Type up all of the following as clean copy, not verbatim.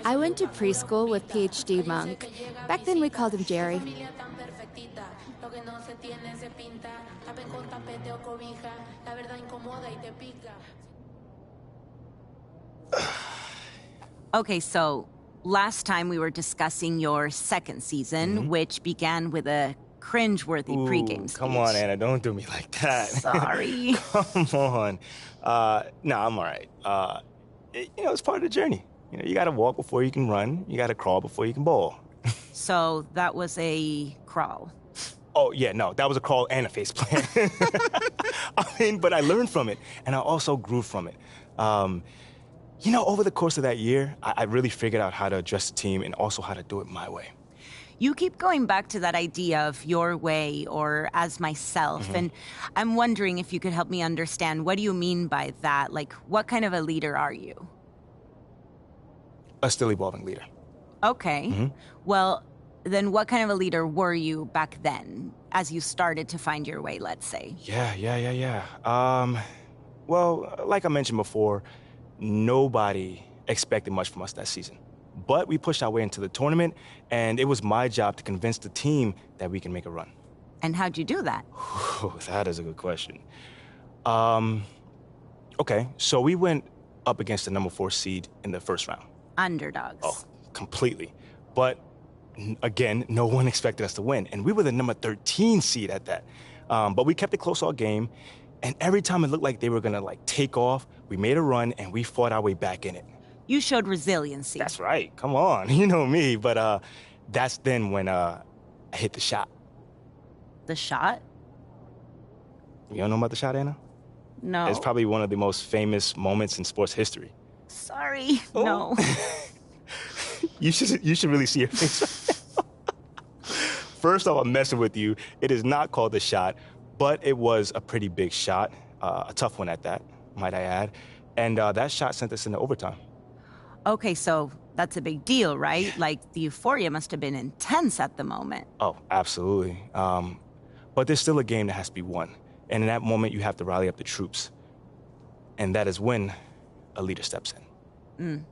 I went to preschool with PhD Monk. Back then we called him Jerry. Okay, so last time we were discussing your second season, which began with a cringe-worthy pregame speech. Come on, Anna, don't do me like that. Sorry. Come on. No, I'm all right. It's part of the journey. You gotta walk before you can run. You gotta crawl before you can bowl. So that was a crawl. Oh, yeah, no, that was a crawl and a faceplant. But I learned from it, and I also grew from it. Over the course of that year, I really figured out how to address the team and also how to do it my way. You keep going back to that idea of your way or as myself, and I'm wondering if you could help me understand, what do you mean by that? Like, what kind of a leader are you? A still evolving leader. Okay. Well, then what kind of a leader were you back then, as you started to find your way, let's say? Yeah. Well, like I mentioned before, nobody expected much from us that season. But we pushed our way into the tournament, and it was my job to convince the team that we can make a run. And how'd you do that? That is a good question. Okay, so we went up against the number 4 seed in the first round. Underdogs. Oh, completely. But again, no one expected us to win, and we were the number 13 seed at that. But we kept it close all game, and every time it looked like they were gonna take off, we made a run and we fought our way back in it. You showed resiliency. That's right. Come on, you know me. But that's then when I hit the shot. The shot? You don't know about the shot, Anna? No. It's probably one of the most famous moments in sports history. Sorry, no. You should really see your face right now. First off, I'm messing with you. It is not called the shot, but it was a pretty big shot, a tough one at that, might I add. And that shot sent us into overtime. Okay, so that's a big deal, right? Like, the euphoria must have been intense at the moment. Oh, absolutely. But there's still a game that has to be won. And in that moment, you have to rally up the troops. And that is when a leader steps in.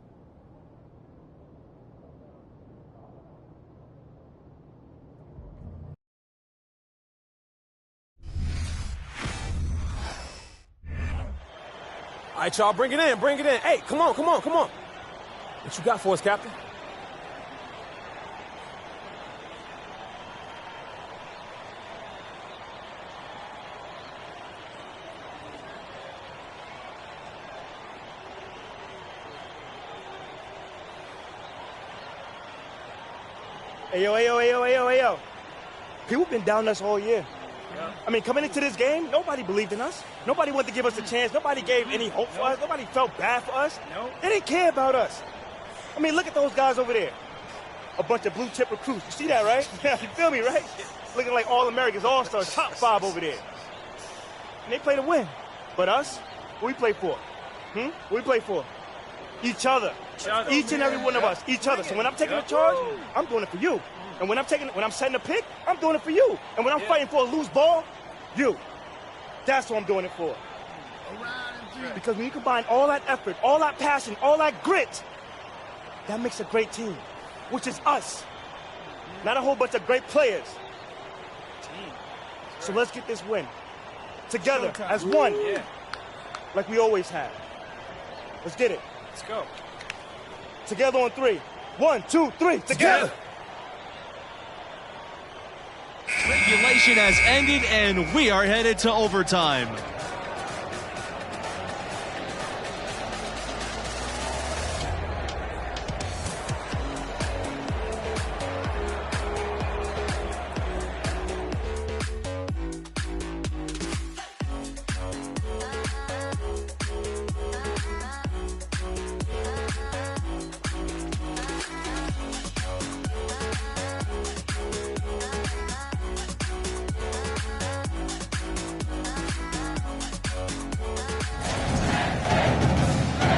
All right, y'all, bring it in. Hey, come on. What you got for us, Captain? Hey, yo. People been down us all year. Yeah. Coming into this game, nobody believed in us. Nobody wanted to give us a chance. Nobody gave any hope for us. Nobody felt bad for us. They didn't care about us. Look at those guys over there. A bunch of blue-chip recruits. You see that, right? You feel me, right? Looking like All-Americans, All-Stars, top 5 over there. And they play to win. But us, what we play for? What we play for? Each other. Each and every one of us. Each other. So when I'm taking the charge, I'm doing it for you. And when I'm setting a pick, I'm doing it for you. And when I'm fighting for a loose ball, you. That's what I'm doing it for. Because when you combine all that effort, all that passion, all that grit, that makes a great team, which is us. Not a whole bunch of great players. So let's get this win. Together, as one. Like we always have. Let's get it. Let's go. Together on 3. 1, 2, 3. Together. Regulation has ended, and we are headed to overtime.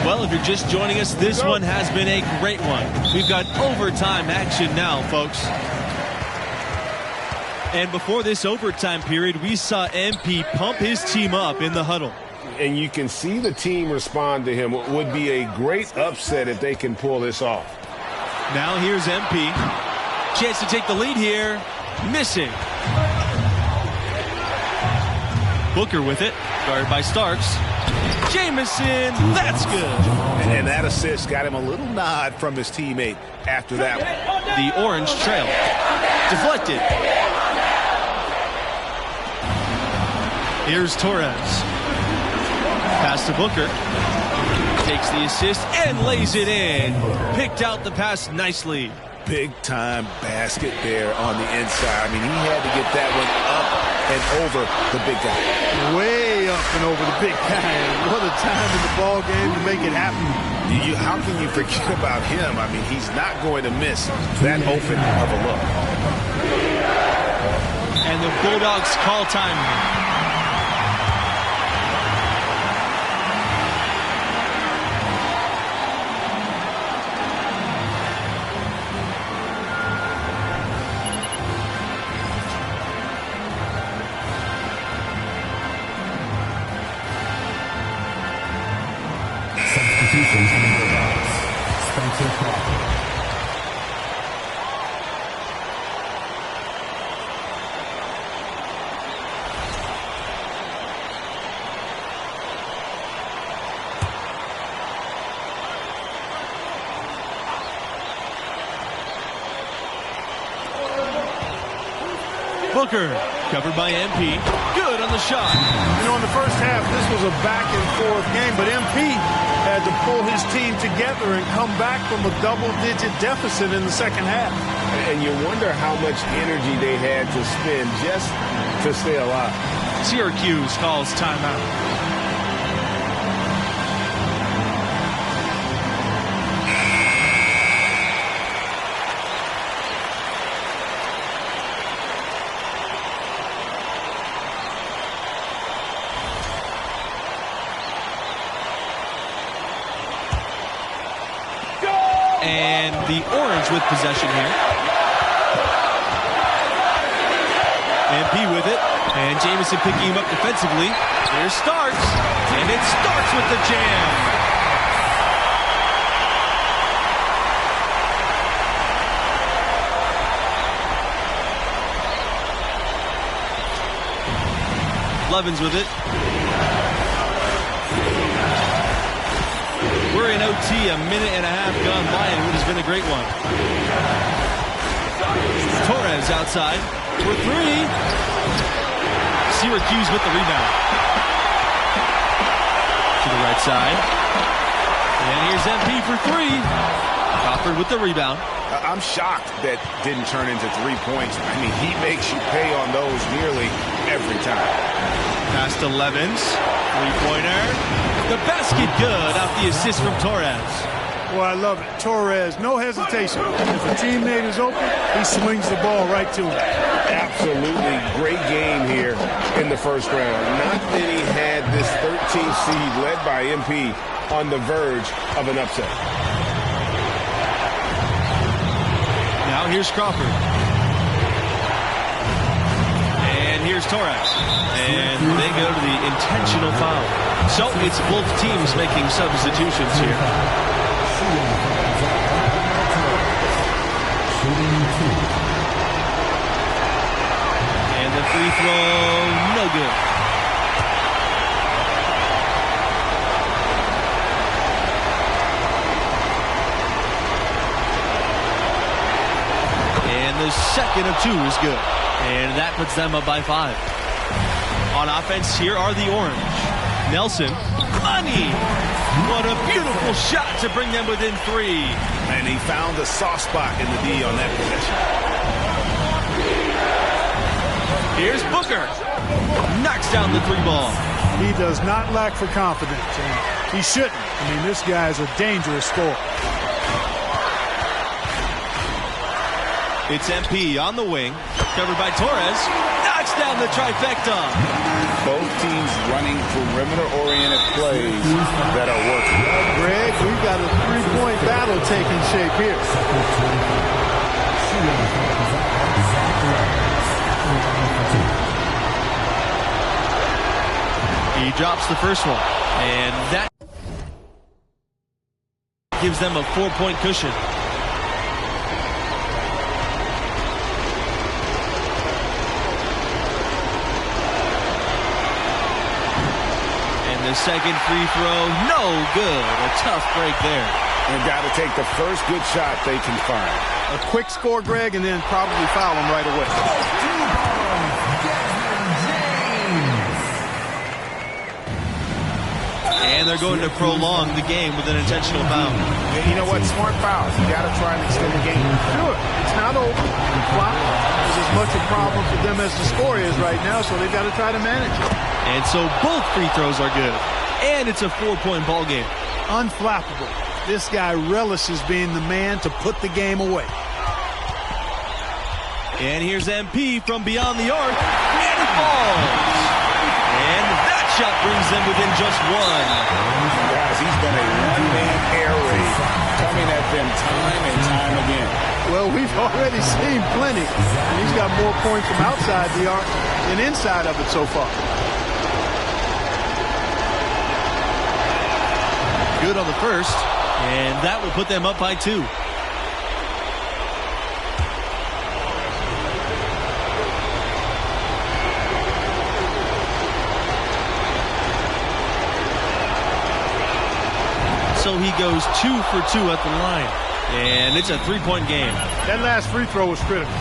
Well, if you're just joining us, this one has been a great one. We've got overtime action now, folks. And before this overtime period, we saw MP pump his team up in the huddle. and you can see the team respond to him. It would be a great upset if they can pull this off. Now here's MP. Chance to take the lead here. Missing. Booker with it. Guarded by Starks. Jamison. That's good. And that assist got him a little nod from his teammate after that one. The Orange trail. Deflected. Here's Torres. Pass to Booker. Takes the assist and lays it in. Picked out the pass nicely. Big-time basket there on the inside. I mean, he had to get that one up and over the big guy. Way up and over the big guy. What a time in the ball game to make it happen. How can you forget about him? I mean, he's not going to miss that open of a look. And the Bulldogs call time. Booker, covered by MP. Good on the shot. You know, in the first half, this was a back-and-forth game, but MP had to pull his team together and come back from a double-digit deficit in the second half. And you wonder how much energy they had to spend just to stay alive. Syracuse calls timeout. And the Orange with possession here. MP with it. And Jamison picking him up defensively. Here's Starks. And it starts with the jam. Levins with it. We're in OT, a minute and a half gone by, and it has been a great one. Torres outside for three. Syracuse with the rebound. To the right side. And here's MP for three. Crawford with the rebound. I'm shocked that didn't turn into 3 points. I mean, he makes you pay on those nearly every time. Pass to Levins. Three-pointer. The basket good off the assist from Torres. Well, I love it. Torres, no hesitation. If a teammate is open, he swings the ball right to him. Absolutely great game here in the first round. Not many had this 13th seed led by MP on the verge of an upset. Now here's Crawford. And here's Torres. And they go to the intentional foul. So it's both teams making substitutions here. And the free throw, no good. And the second of two is good. And that puts them up by 5. On offense, here are the Orange. Nelson, money! What a beautiful shot to bring them within 3. And he found the soft spot in the D on that possession. Here's Booker. Knocks down the 3 ball. He does not lack for confidence, and he shouldn't. I mean, this guy is a dangerous scorer. It's MP on the wing, covered by Torres. Knocks down the trifecta. Both teams running perimeter-oriented plays that are working. Greg, we've got a 3-point battle taking shape here. He drops the first one, and that gives them a 4-point cushion. And the second free throw, no good. A tough break there. And got to take the first good shot they can find. A quick score, Greg, and then probably foul him right away. And they're going to prolong the game with an intentional foul. And you know what? Smart fouls. You got to try and extend the game. Sure. It's not over. The clock is as much a problem for them as the score is right now, so they've got to try to manage it. And so both free throws are good. And it's a 4-point ball game. Unflappable. This guy relishes being the man to put the game away. And here's MP from beyond the arc. And it falls. And that shot brings them within just one. Guys, he's been a one-man air raid, coming at them time and time again. Well, we've already seen plenty. And he's got more points from outside the arc than inside of it so far. Good on the first, and that will put them up by 2. So he goes 2 for 2 at the line, and it's a 3-point game. That last free throw was critical.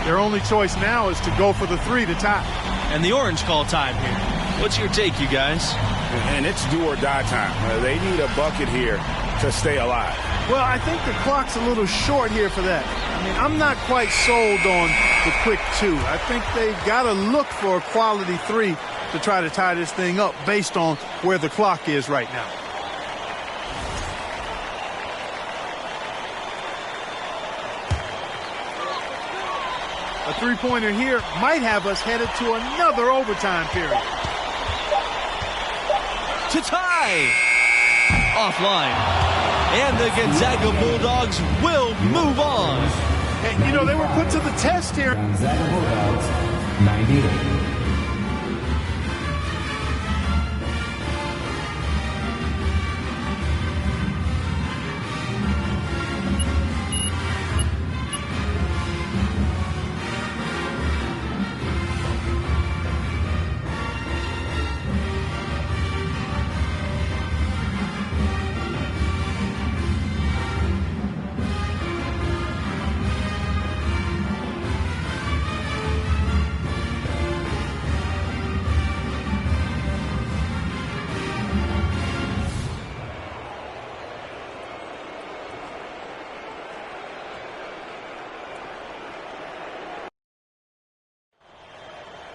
Their only choice now is to go for the 3 to tie. And the Orange call time here. What's your take, you guys? And it's do or die time. They need a bucket here to stay alive. Well, I think the clock's a little short here for that. I mean, I'm not quite sold on the quick 2. I think they've got to look for a quality 3 to try to tie this thing up based on where the clock is right now. A 3-pointer here might have us headed to another overtime period. To tie! Offline. And the Gonzaga Bulldogs will move on. And, you know, they were put to the test here. Gonzaga Bulldogs, 98.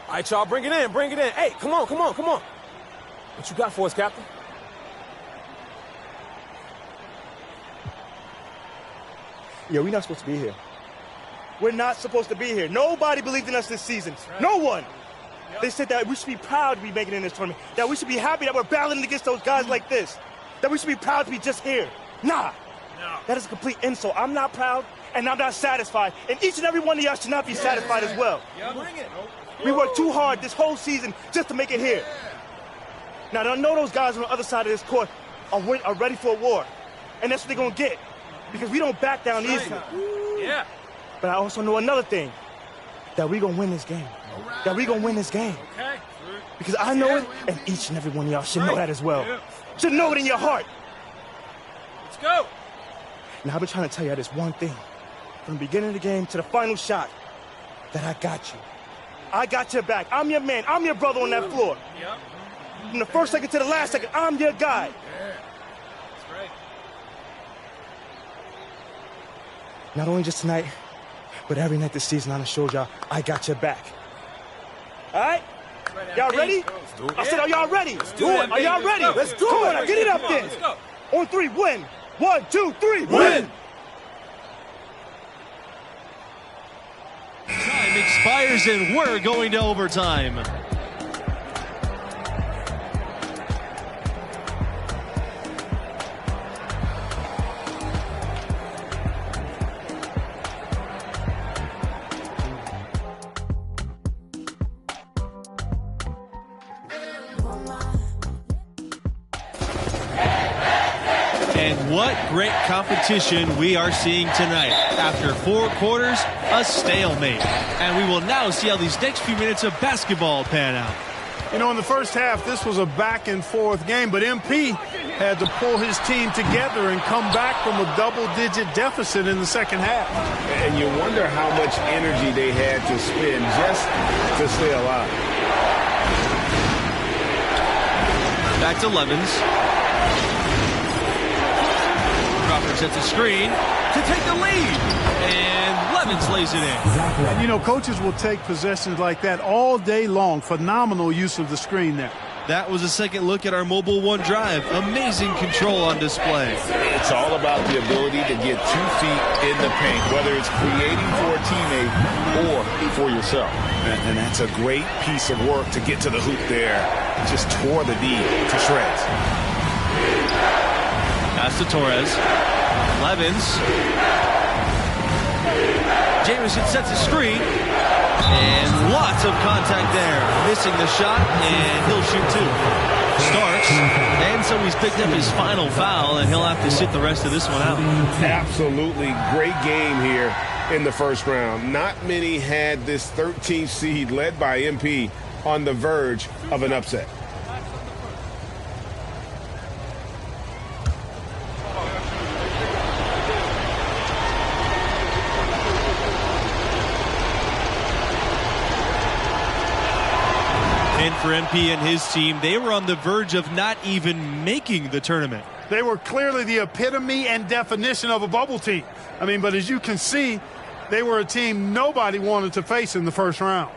All right, y'all, bring it in, bring it in. Hey, come on, come on, come on. What you got for us, Captain? Yeah, we're not supposed to be here. We're not supposed to be here. Nobody believed in us this season. Right. No one. Yep. They said that we should be proud to be making it in this tournament, that we should be happy that we're battling against those guys like this, that we should be proud to be just here. Nah. No. That is a complete insult. I'm not proud, and I'm not satisfied, and each and every one of y'all should not be satisfied as well. Yeah. Bring it. We worked too hard this whole season just to make it here. Now, I know those guys on the other side of this court are ready for a war, and that's what they're going to get, because we don't back down easily. Yeah. But I also know another thing, that we're going to win this game. Right. That we're going to win this game. Okay. Because I know it, and each and every one of y'all should know that as well. Should know it in your heart. Let's go. Now, I've been trying to tell you this one thing, from the beginning of the game to the final shot, that I got you. I got your back. I'm your man. I'm your brother on that floor. Yep. From the first second to the last second, I'm your guy. Yeah. That's right. Not only just tonight, but every night this season, I showed y'all I got your back. All right? Y'all ready? I said, are y'all ready? Let's do it. Are y'all ready? Let's do it. Come on, now, get it up there. Let's go. On 3, win. 1, 2, 3, win. Time expires and we're going to overtime. What great competition we are seeing tonight. After 4 quarters, a stalemate. And we will now see how these next few minutes of basketball pan out. You know, in the first half, this was a back-and-forth game, but MP had to pull his team together and come back from a double-digit deficit in the second half. And you wonder how much energy they had to spend just to stay alive. Back to Levens. Crawford sets a screen to take the lead. And Levens lays it in. And, you know, coaches will take possessions like that all day long. Phenomenal use of the screen there. That was a second look at our Mobile One drive. Amazing control on display. It's all about the ability to get 2 feet in the paint, whether it's creating for a teammate or for yourself. And that's a great piece of work to get to the hoop there. Just tore the D to shreds. Pass to Torres. Levens. Jamison sets a screen. And lots of contact there. Missing the shot, and he'll shoot 2. Starks. And so he's picked up his final foul, and he'll have to sit the rest of this one out. Absolutely great game here in the first round. Not many had this 13th seed led by MP on the verge of an upset. And for MP and his team, they were on the verge of not even making the tournament. They were clearly the epitome and definition of a bubble team. I mean, but as you can see, they were a team nobody wanted to face in the first round.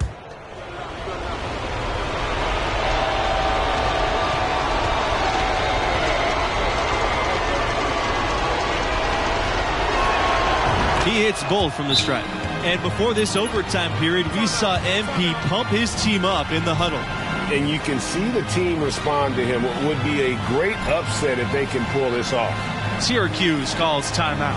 He hits both from the stripe. And before this overtime period, we saw MP pump his team up in the huddle. And you can see the team respond to him. It would be a great upset if they can pull this off. Syracuse calls timeout.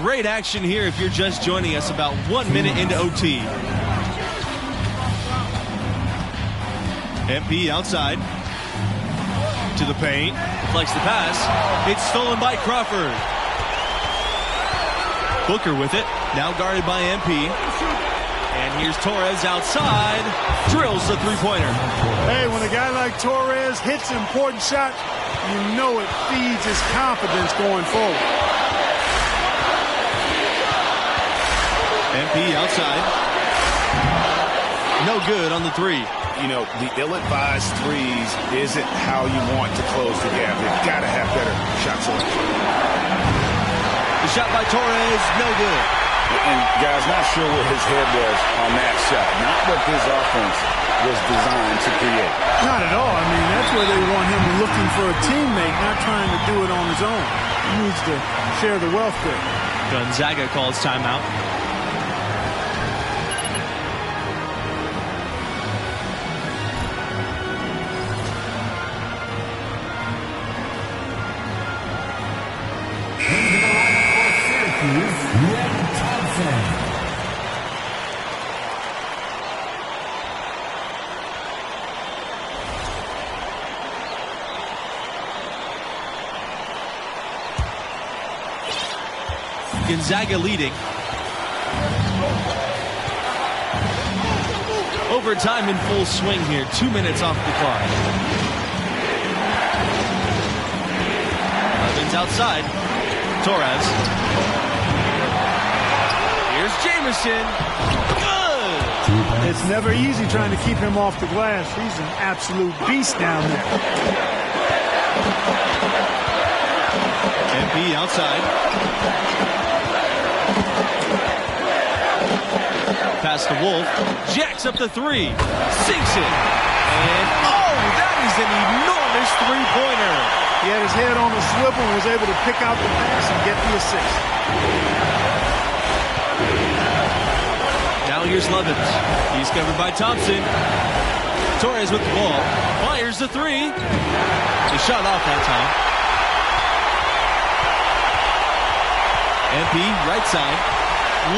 Great action here if you're just joining us, about 1 minute into OT. MP outside to the paint, deflects the pass. It's stolen by Crawford. Booker with it, now guarded by MP. And here's Torres outside, drills the three-pointer. Hey, when a guy like Torres hits an important shot, you know it feeds his confidence going forward. MP outside. No good on the 3. You know, the ill-advised threes isn't how you want to close the gap. They've got to have better shot selection. The shot by Torres, no good. And, guys, not sure where his head was on that shot. Not what this offense was designed to create. Not at all. I mean, that's where they want him looking for a teammate, not trying to do it on his own. He needs to share the wealth there. Gonzaga calls timeout. Gonzaga leading. Overtime in full swing here. 2 minutes off the clock. Levens outside. Torres. Here's Jamison. Good! It's never easy trying to keep him off the glass. He's an absolute beast down there. MP outside. Pass to Wolf, jacks up the 3, sinks it, and oh, that is an enormous three-pointer. He had his head on a swivel and was able to pick out the pass and get the assist. Now here's Levens. He's covered by Thompson. Torres with the ball, fires the 3. He shot off that time. MP, right side,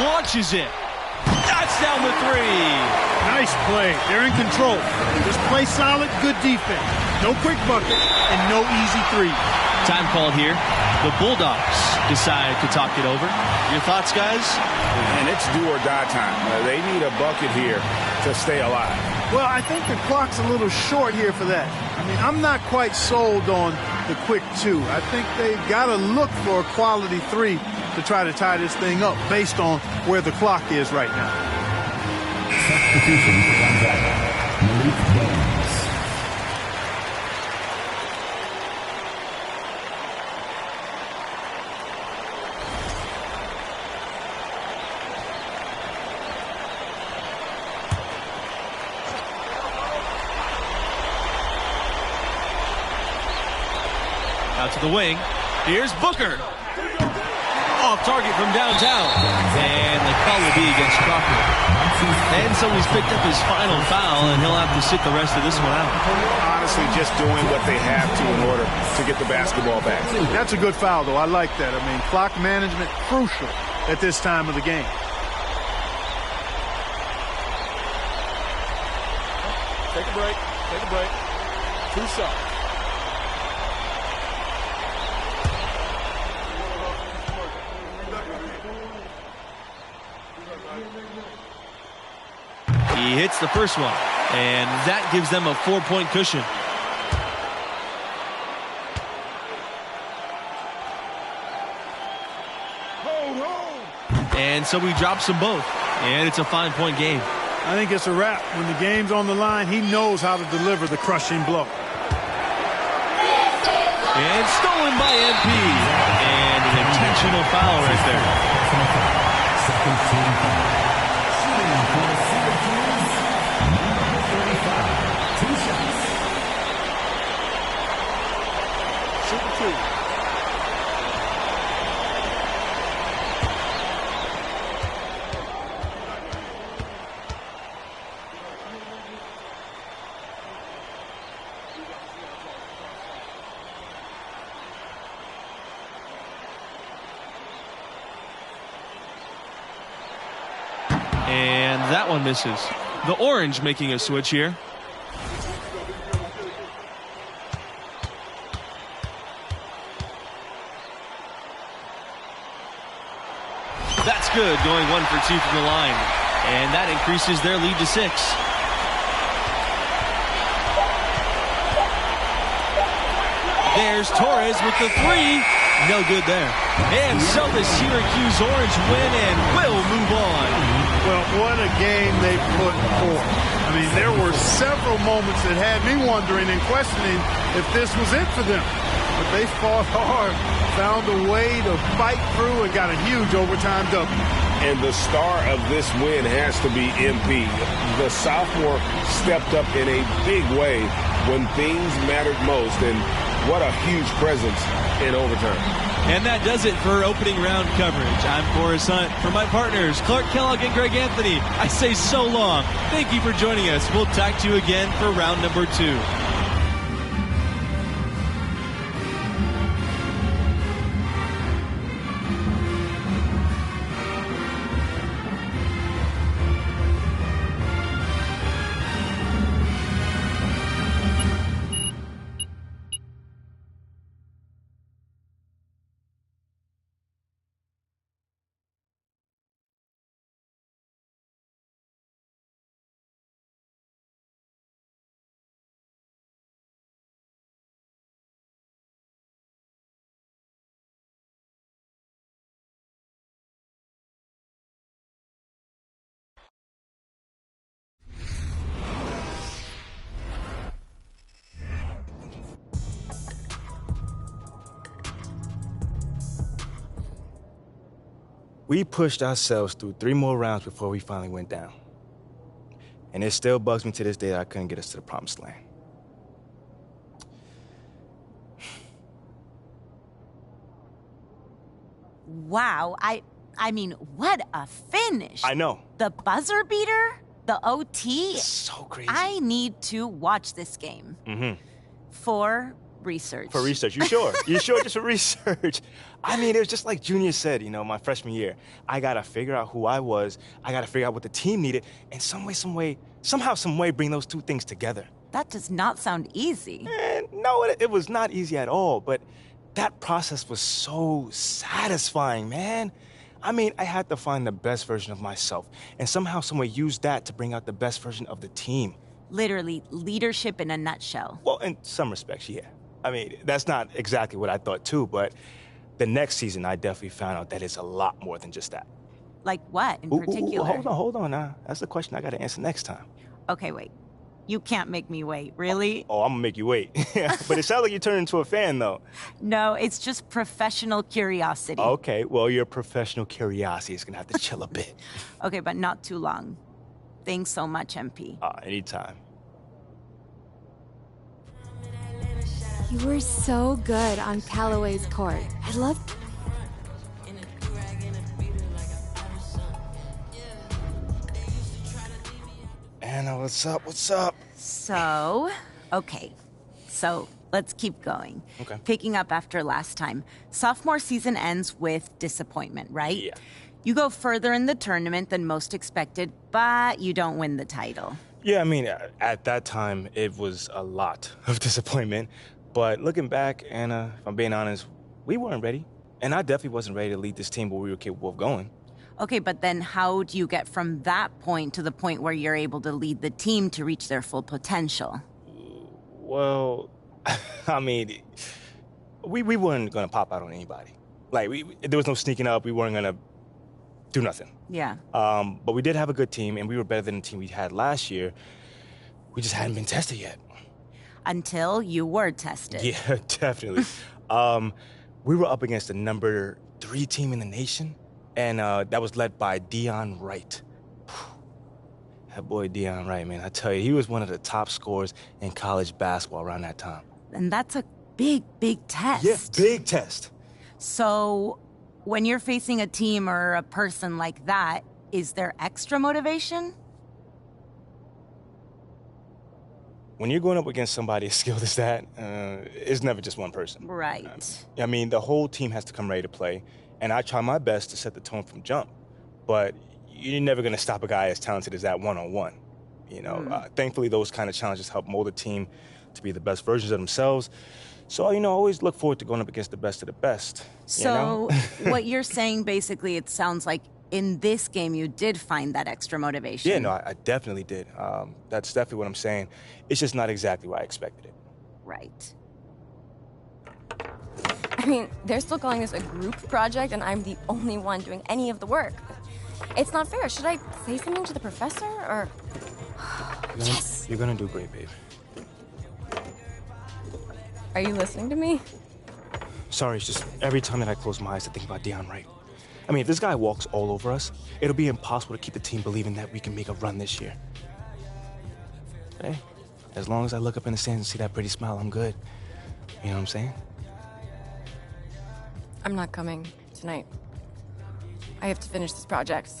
launches it. That's down the three. Nice play. They're in control. Just play solid, good defense. No quick bucket and no easy three. Time called here. The Bulldogs decide to talk it over. Your thoughts, guys? And it's do or die time. They need a bucket here to stay alive. Well, I think the clock's a little short here for that. I mean, I'm not quite sold on the quick two. I think they've got to look for a quality three to try to tie this thing up based on where the clock is right now. Substitution comes out. Malik James. Out to the wing. Here's Booker. Off target from downtown. And the call will be against Crawford. And so he's picked up his final foul, and he'll have to sit the rest of this one out. Honestly, just doing what they have to in order to get the basketball back. That's a good foul, though. I like that. I mean, clock management crucial at this time of the game. Take a break. Take a break. 2 shots. He hits the first one, and that gives them a 4-point cushion. And so he drops them both, and it's a 5-point game. I think it's a wrap. When the game's on the line, he knows how to deliver the crushing blow. And stolen by MP. And an intentional foul right there. Second team foul. And that one misses. The Orange making a switch here. That's good, going 1 for 2 from the line. And that increases their lead to 6. There's Torres with the 3. No good there. And so the Syracuse Orange win and will move on. Well, what a game they put forth. I mean, there were several moments that had me wondering and questioning if this was it for them. But they fought hard, found a way to fight through, and got a huge overtime W. And the star of this win has to be MP. The sophomore stepped up in a big way when things mattered most, and what a huge presence in overtime. And that does it for opening round coverage. I'm Forrest Hunt. For my partners, Clark Kellogg and Greg Anthony, I say so long. Thank you for joining us. We'll talk to you again for round number 2. We pushed ourselves through 3 more rounds before we finally went down. And it still bugs me to this day that I couldn't get us to the promised land. Wow, I mean, what a finish. I know. The buzzer beater, the OT. It's so crazy. I need to watch this game. Mm-hmm. For research. For research, you sure? You sure just for research? I mean, it was just like Junior said, you know, my freshman year. I gotta figure out who I was. I gotta figure out what the team needed, and somehow, some way, bring those two things together. That does not sound easy. No, it was not easy at all, but that process was so satisfying, man. I mean, I had to find the best version of myself, and somehow, some way, use that to bring out the best version of the team. Literally, leadership in a nutshell. Well, in some respects, yeah. I mean, that's not exactly what I thought, too, but the next season, I definitely found out that it's a lot more than just that. Like what, in particular? Hold on now. That's the question I gotta answer next time. Okay, wait. You can't make me wait, really? Oh, I'm gonna make you wait. But it sounds like you turned into a fan, though. No, it's just professional curiosity. Okay, well, your professional curiosity is gonna have to chill a bit. Okay, but not too long. Thanks so much, MP. Anytime. You were so good on Callaway's court. I love... Anna, what's up? What's up? So, okay. So, let's keep going. Okay. Picking up after last time. Sophomore season ends with disappointment, right? Yeah. You go further in the tournament than most expected, but you don't win the title. Yeah, I mean, at that time, it was a lot of disappointment. But looking back, Anna, if I'm being honest, we weren't ready. And I definitely wasn't ready to lead this team where we were capable of going. Okay, but then how do you get from that point to the point where you're able to lead the team to reach their full potential? Well, I mean, we weren't going to pop out on anybody. Like, there was no sneaking up. We weren't going to do nothing. Yeah. But we did have a good team, and we were better than the team we had last year. We just hadn't been tested yet. Until you were tested. Yeah, definitely. We were up against the number 3 team in the nation, and that was led by Dion Wright. That boy Dion Wright, man, I tell you, he was one of the top scorers in college basketball around that time. And that's a big, big test. Yeah, big test. So, when you're facing a team or a person like that, is there extra motivation? When you're going up against somebody as skilled as that, it's never just one person. Right. I mean, the whole team has to come ready to play, and I try my best to set the tone from jump. But you're never going to stop a guy as talented as that one-on-one. You know, thankfully, those kind of challenges help mold the team to be the best versions of themselves. So, you know, I always look forward to going up against the best of the best. So, what you're saying, basically, it sounds like in this game, you did find that extra motivation. Yeah, no, I definitely did. That's definitely what I'm saying. It's just not exactly what I expected it. Right. I mean, they're still calling this a group project, and I'm the only one doing any of the work. It's not fair. Should I say something to the professor, or... Yes! You're gonna do great, babe. Are you listening to me? Sorry, it's just every time that I close my eyes, I think about Dion Wright. I mean, if this guy walks all over us, it'll be impossible to keep the team believing that we can make a run this year. Hey, as long as I look up in the stands and see that pretty smile, I'm good. You know what I'm saying? I'm not coming tonight. I have to finish this project,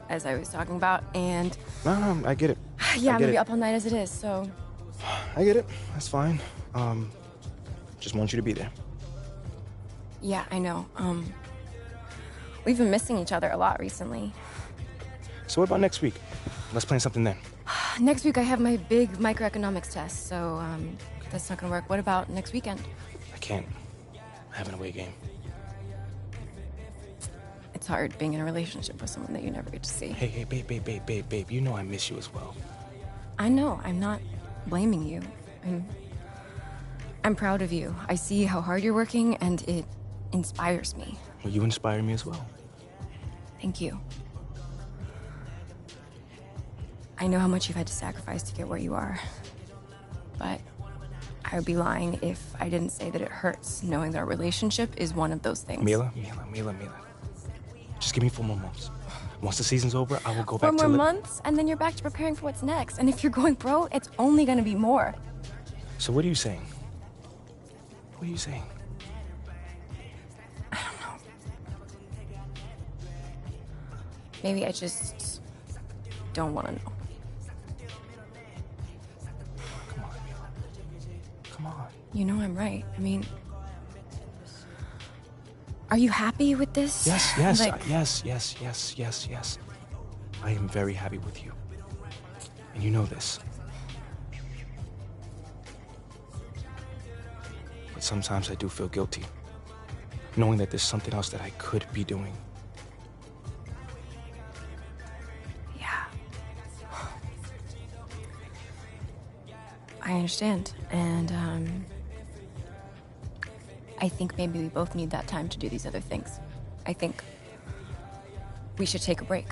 as I was talking about, and... No, I get it. Yeah, I'm gonna be up all night as it is, so... I get it. That's fine. Just want you to be there. Yeah, I know. We've been missing each other a lot recently. So what about next week? Let's plan something then. Next week I have my big microeconomics test, so that's not gonna work. What about next weekend? I can't. I have an away game. It's hard being in a relationship with someone that you never get to see. Hey, babe. You know I miss you as well. I know. I'm not blaming you. I'm proud of you. I see how hard you're working, and it inspires me. Well, you inspire me as well. Thank you. I know how much you've had to sacrifice to get where you are, but I would be lying if I didn't say that it hurts knowing that our relationship is one of those things. Mila. Just give me 4 more months. Once the season's over, I will go back to... 4 more months, and then you're back to preparing for what's next. And if you're going pro, it's only gonna be more. So what are you saying? What are you saying? I don't know. Maybe I just don't want to know. Come on, Mila. Come on. You know I'm right. I mean, are you happy with this? Yes. Like... I am very happy with you. And you know this. But sometimes I do feel guilty, knowing that there's something else that I could be doing. Yeah. I understand. And, I think maybe we both need that time to do these other things. I think we should take a break.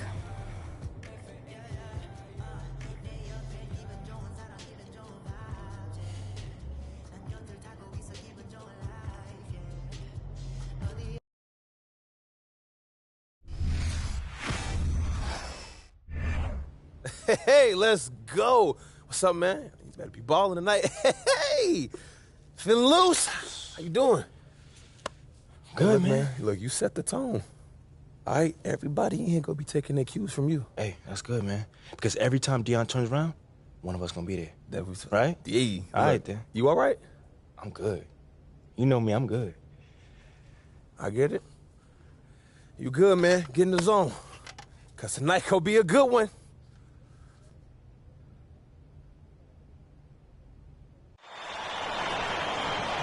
Hey, let's go. What's up, man? You better be balling tonight. Hey, feeling loose? How you doing? Good, Hey, man. Look, you set the tone. All right, everybody in here gonna be taking their cues from you. Hey, that's good, man. Because every time Dion turns around, one of us gonna be there. Right? Yeah. All right, then. You all right? I'm good. You know me, I'm good. I get it. You good, man. Get in the zone. Because tonight gonna be a good one.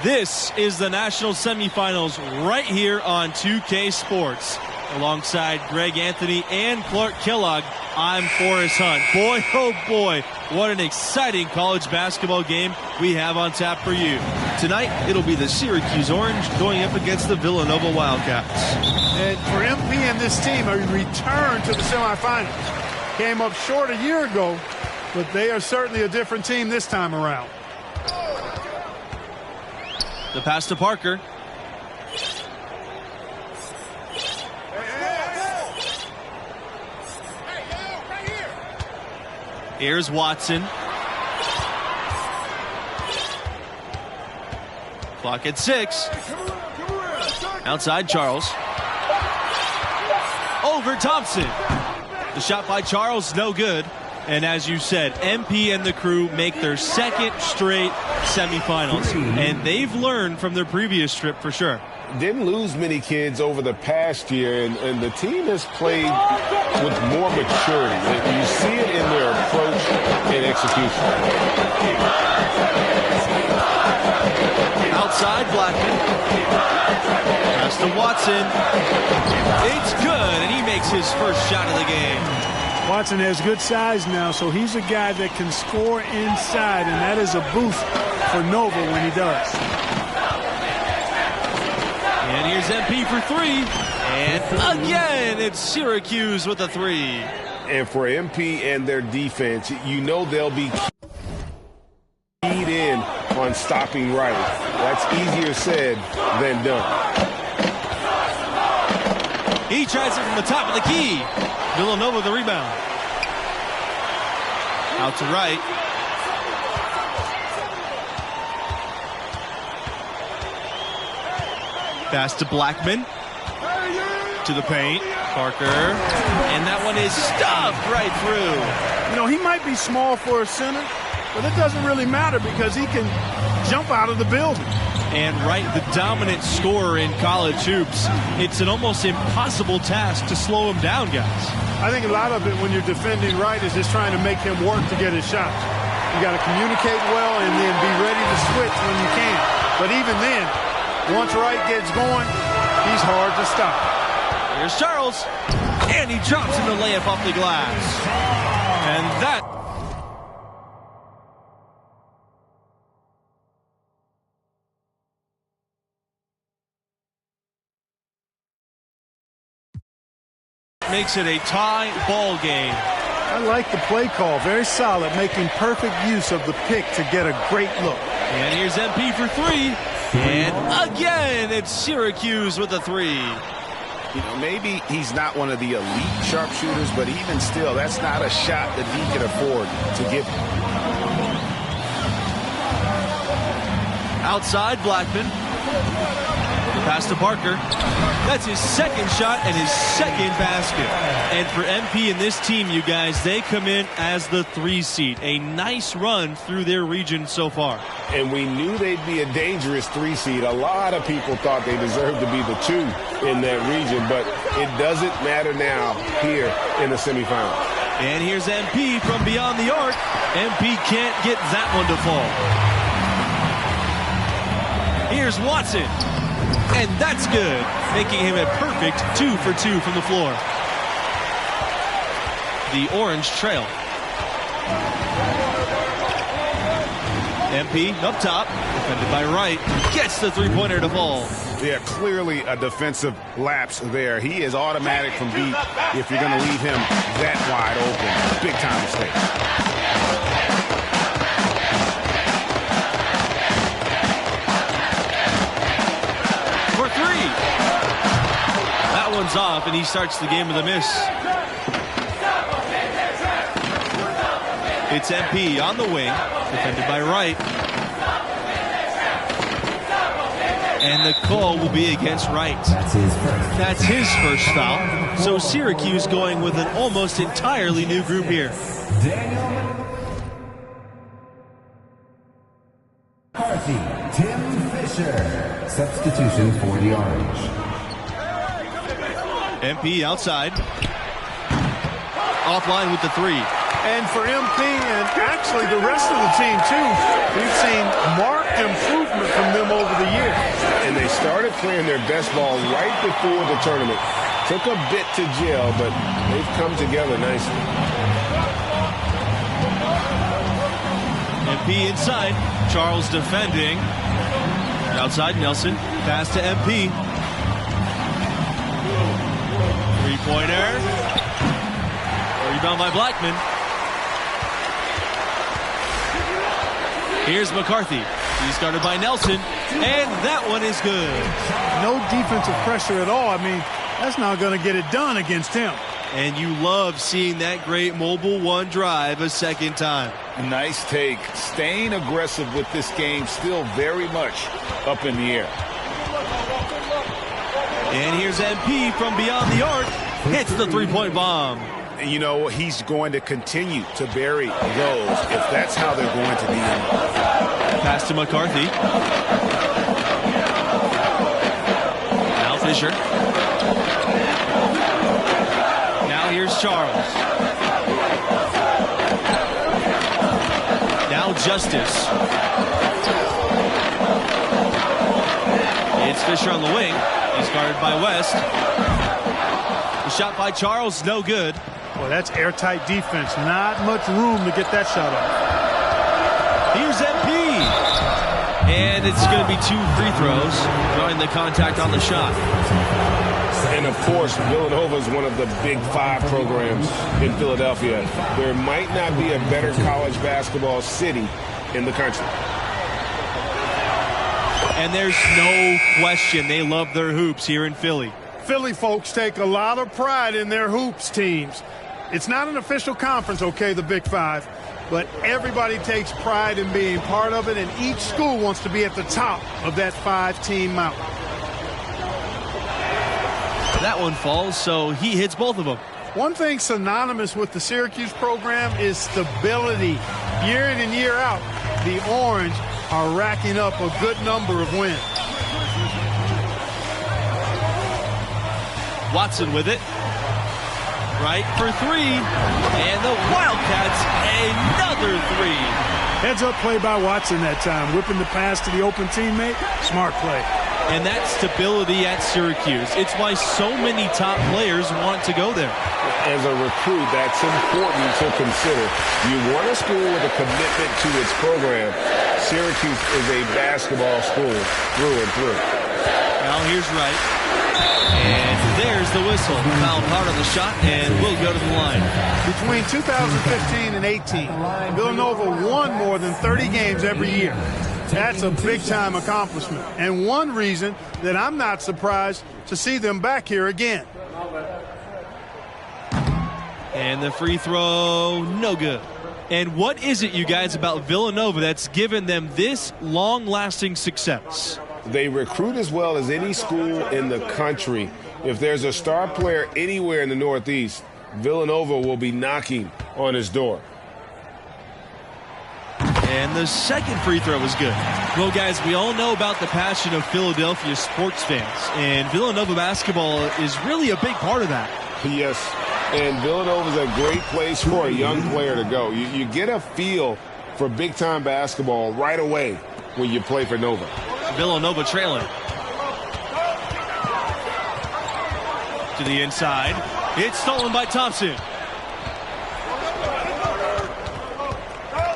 This is the national semifinals right here on 2K Sports. Alongside Greg Anthony and Clark Kellogg, I'm Forrest Hunt. Boy, oh boy, what an exciting college basketball game we have on tap for you. Tonight, it'll be the Syracuse Orange going up against the Villanova Wildcats. And for MP and this team, a return to the semifinals. Came up short a year ago, but they are certainly a different team this time around. The pass to Parker. Here's Watson. Clock at 6. Outside Charles. Over Thompson. The shot by Charles, no good. And as you said, MP and the crew make their second straight semifinals. And they've learned from their previous trip for sure. Didn't lose many kids over the past year, and the team has played with more maturity. You see it in their approach and execution. Outside Blackman. Pass to Watson. It's good, and he makes his first shot of the game. Watson has good size now, so he's a guy that can score inside, and that is a boost for Nova when he does. And here's MP for 3. And again, it's Syracuse with a 3. And for MP and their defense, you know they'll be keyed in on stopping right. That's easier said than done. He tries it from the top of the key. Villanova the rebound. Out to right. Pass to Blackman. To the paint. Parker. And that one is stuffed right through. You know, he might be small for a center, but it doesn't really matter because he can jump out of the building. And right, the dominant scorer in college hoops. It's an almost impossible task to slow him down, guys. I think a lot of it when you're defending right is just trying to make him work to get his shots. You got to communicate well and then be ready to switch when you can. But even then, once Wright gets going, he's hard to stop. Here's Charles, and he drops in the layup off the glass. And that makes it a tie ball game. I like the play call. Very solid, making perfect use of the pick to get a great look. And here's MP for 3. And again, it's Syracuse with a 3. You know, maybe he's not one of the elite sharpshooters, but even still, that's not a shot that he can afford to give. Outside Blackman. Pass to Parker. That's his second shot and his second basket. And for MP and this team, you guys, they come in as the 3 seed. A nice run through their region so far. And we knew they'd be a dangerous 3 seed. A lot of people thought they deserved to be the 2 in that region, but it doesn't matter now here in the semifinals. And here's MP from beyond the arc. MP can't get that one to fall. Here's Watson. And that's good, making him a perfect 2 for 2 from the floor. The Orange trail. MP up top, defended by Wright, gets the three-pointer to fall. Yeah, clearly a defensive lapse there. He is automatic from deep if you're going to leave him that wide open. Big time mistake. That one's off, and he starts the game with a miss. It's MP on the wing, defended by Wright. And the call will be against Wright. That's his first foul. So Syracuse going with an almost entirely new group here. McCarthy, Tim Fisher. Substitution for the Orange. MP outside. Offline with the 3. And for MP and actually the rest of the team, too, we've seen marked improvement from them over the years. And they started playing their best ball right before the tournament. Took a bit to gel, but they've come together nicely. MP inside. Charles defending. Outside Nelson. Pass to MP. Three-pointer. Rebound by Blackman. Here's McCarthy. He's guarded by Nelson. And that one is good. No defensive pressure at all. I mean, that's not going to get it done against him. And you love seeing that great mobile 1 drive a second time. Nice take. Staying aggressive with this game, still very much up in the air. And here's MP from beyond the arc. Hits the three-point bomb. You know, he's going to continue to bury those if that's how they're going to be. Pass to McCarthy. Now Fisher. Now here's Charles. Now Justice. It's Fisher on the wing. He's guarded by West. The shot by Charles, no good. Well, that's airtight defense. Not much room to get that shot off. Here's MP. And it's going to be 2 free throws, drawing the contact on the shot. And, of course, Villanova is one of the Big 5 programs in Philadelphia. There might not be a better college basketball city in the country. And there's no question they love their hoops here in Philly. Philly folks take a lot of pride in their hoops teams. It's not an official conference, okay, the Big 5, but everybody takes pride in being part of it, and each school wants to be at the top of that 5-team mountain. That one falls, so he hits both of them. One thing synonymous with the Syracuse program is stability. Year in and year out, the Orange are racking up a good number of wins. Watson with it. Right for 3. And the Wildcats, another 3. Heads up play by Watson that time. Whipping the pass to the open teammate. Smart play. And that stability at Syracuse. It's why so many top players want to go there. As a recruit, that's important to consider. You want a school with a commitment to its program. Syracuse is a basketball school through and through. Now here's Wright. And there's the whistle. Fouled hard on the shot, and we'll go to the line. Between 2015 and 18, Villanova won more than 30 games every year. That's a big-time accomplishment, and one reason that I'm not surprised to see them back here again. And the free throw, no good. And what is it, you guys, about Villanova that's given them this long-lasting success? They recruit as well as any school in the country. If there's a star player anywhere in the Northeast, Villanova will be knocking on his door. And the second free throw was good. Well, guys, we all know about the passion of Philadelphia sports fans, and Villanova basketball is really a big part of that. Yes, and Villanova is a great place for a young player to go. You get a feel for big-time basketball right away when you play for Nova. Villanova trailing. To the inside. It's stolen by Thompson.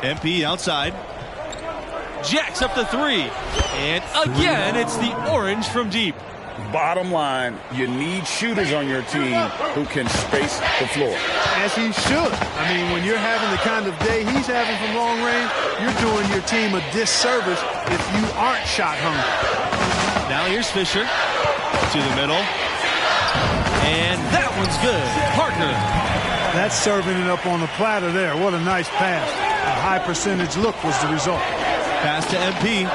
MP outside. Jacks up the three. And again, it's the orange from deep. Bottom line, you need shooters on your team who can space the floor. As he should. I mean, when you're having the kind of day he's having from long range, you're doing your team a disservice if you aren't shot hungry. Now here's Fisher to the middle. And that one's good. Parker. That's serving it up on the platter there. What a nice pass. A high percentage look was the result. Pass to MP.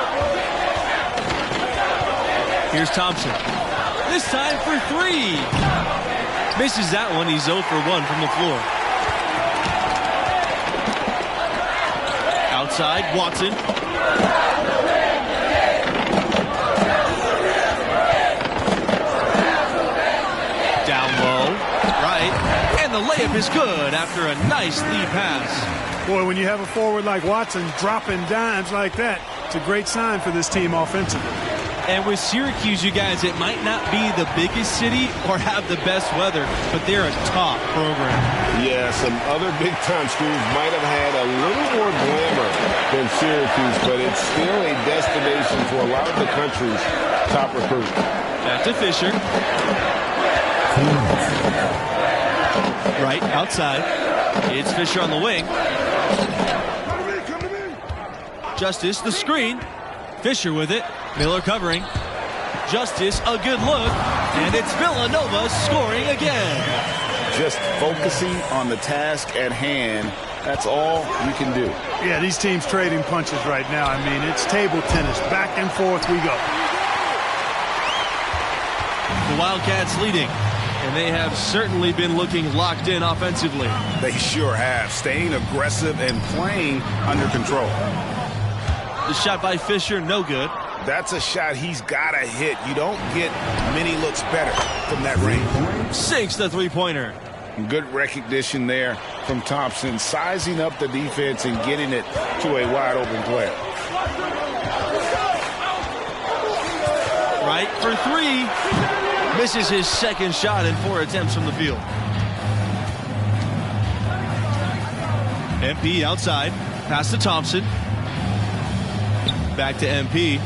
Here's Thompson. This time for three. Misses that one. He's 0 for 1 from the floor. Outside, Watson. Down low. Right. And the layup is good after a nice lead pass. Boy, when you have a forward like Watson dropping dimes like that, it's a great sign for this team offensively. And with Syracuse, you guys, it might not be the biggest city or have the best weather, but they're a top program. Yeah, some other big-time schools might have had a little more glamour than Syracuse, but it's still a destination for a lot of the country's top recruits. Back to Fisher. Right, outside. It's Fisher on the wing. Justice, the screen. Fisher with it. Miller covering. Justice, a good look. And it's Villanova scoring again. Just focusing on the task at hand. That's all you can do. Yeah, these teams trading punches right now. I mean, it's table tennis. Back and forth we go. The Wildcats leading. And they have certainly been looking locked in offensively. They sure have. Staying aggressive and playing under control. The shot by Fisher, no good. That's a shot he's got to hit. You don't get many looks better from that range. Sinks the three-pointer. Good recognition there from Thompson, sizing up the defense and getting it to a wide-open player. Right for three. Misses his second shot in 4 attempts from the field. MP outside. Pass to Thompson. Back to MP.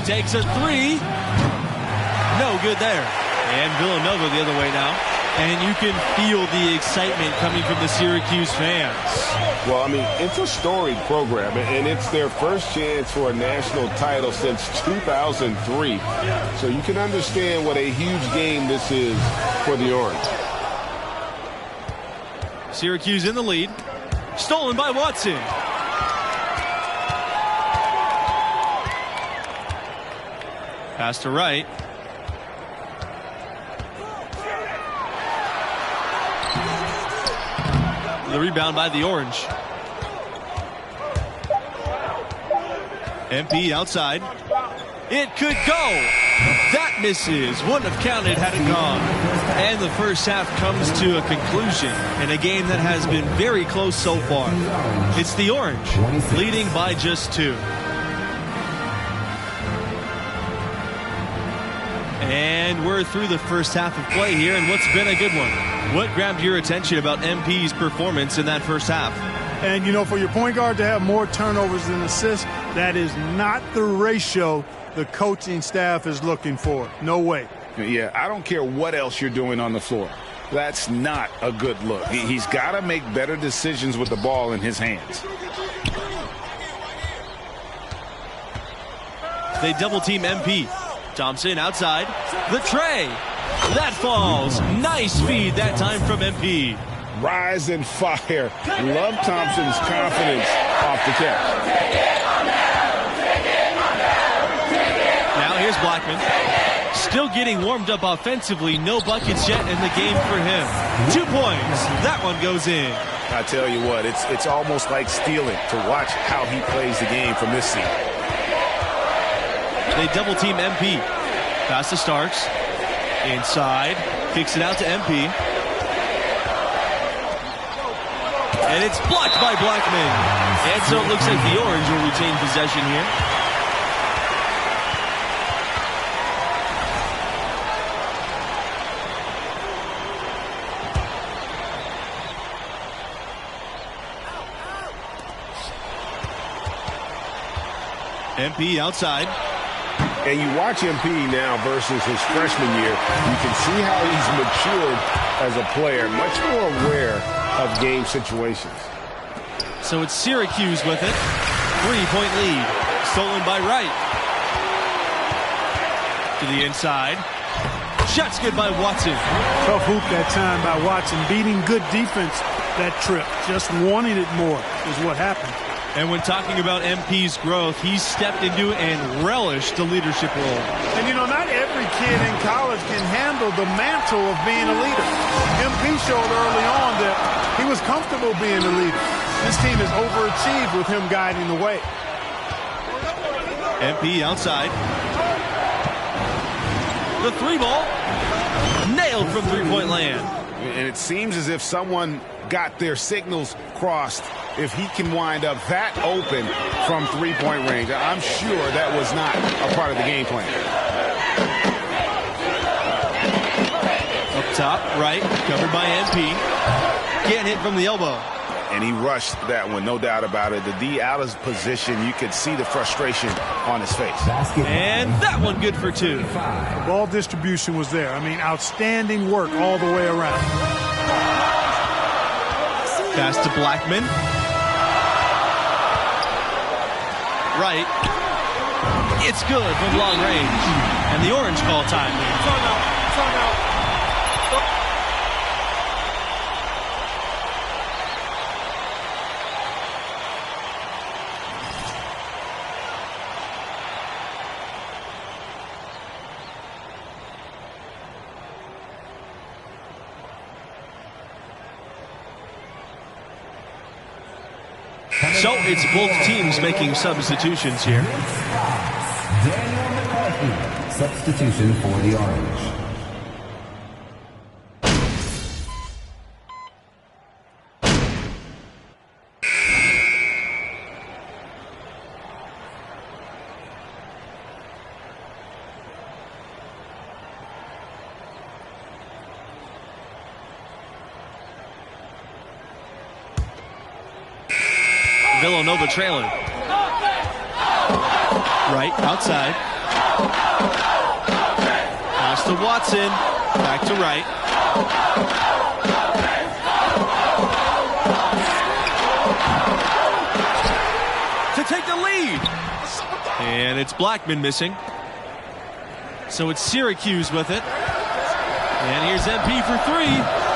Takes a three. No good there. And Villanova the other way now. And you can feel the excitement coming from the Syracuse fans. Well, I mean, it's a storied program, and it's their first chance for a national title since 2003. So you can understand what a huge game this is for the Orange. Syracuse in the lead. Stolen by Watson. Pass to right. The rebound by the Orange. MP outside. It could go. That misses. Wouldn't have counted had it gone. And the first half comes to a conclusion in a game that has been very close so far. It's the Orange leading by just 2. And we're through the first half of play here, and what's been a good one? What grabbed your attention about MP's performance in that first half? And, you know, for your point guard to have more turnovers than assists, that is not the ratio the coaching staff is looking for. No way. Yeah, I don't care what else you're doing on the floor. That's not a good look. He's got to make better decisions with the ball in his hands. They double team MP. Thompson outside. The tray. That falls. Nice feed that time from MP. Rise and fire. Love Thompson's confidence off the catch. Now here's Blackman. Still getting warmed up offensively. No buckets yet in the game for him. 2 points. That one goes in. I tell you what, it's almost like stealing to watch how he plays the game from this seat. They double team MP. Pass to Starks. Inside. Kicks it out to MP. And it's blocked by Blackman. And so it looks like the Orange will retain possession here. MP outside. And you watch MP now versus his freshman year, you can see how he's matured as a player, much more aware of game situations. So it's Syracuse with it. 3-point lead. Stolen by Wright. To the inside. Shot's good by Watson. Tough hoop that time by Watson. Beating good defense that trip. Just wanting it more is what happened. And when talking about MP's growth, he's stepped into and relished the leadership role. And, you know, not every kid in college can handle the mantle of being a leader. MP showed early on that he was comfortable being a leader. This team has overachieved with him guiding the way. MP outside. The 3-ball. Nailed from three-point land. And it seems as if someone got their signals crossed. If he can wind up that open from three-point range, I'm sure that was not a part of the game plan. Up top, right, covered by MP. Can't hit from the elbow. And he rushed that one, no doubt about it. The D out of position, you could see the frustration on his face. And that one good for 2. Ball distribution was there. I mean, outstanding work all the way around. Pass to Blackman. Right. It's good from long range. And the Orange call time. So it's both teams making substitutions here. Daniel McCarthy, substitution for the Orange. Villanova trailing. Right, outside. Pass to Watson. Back to right. To take the lead. And it's Blackman missing. So it's Syracuse with it. And here's MP for 3.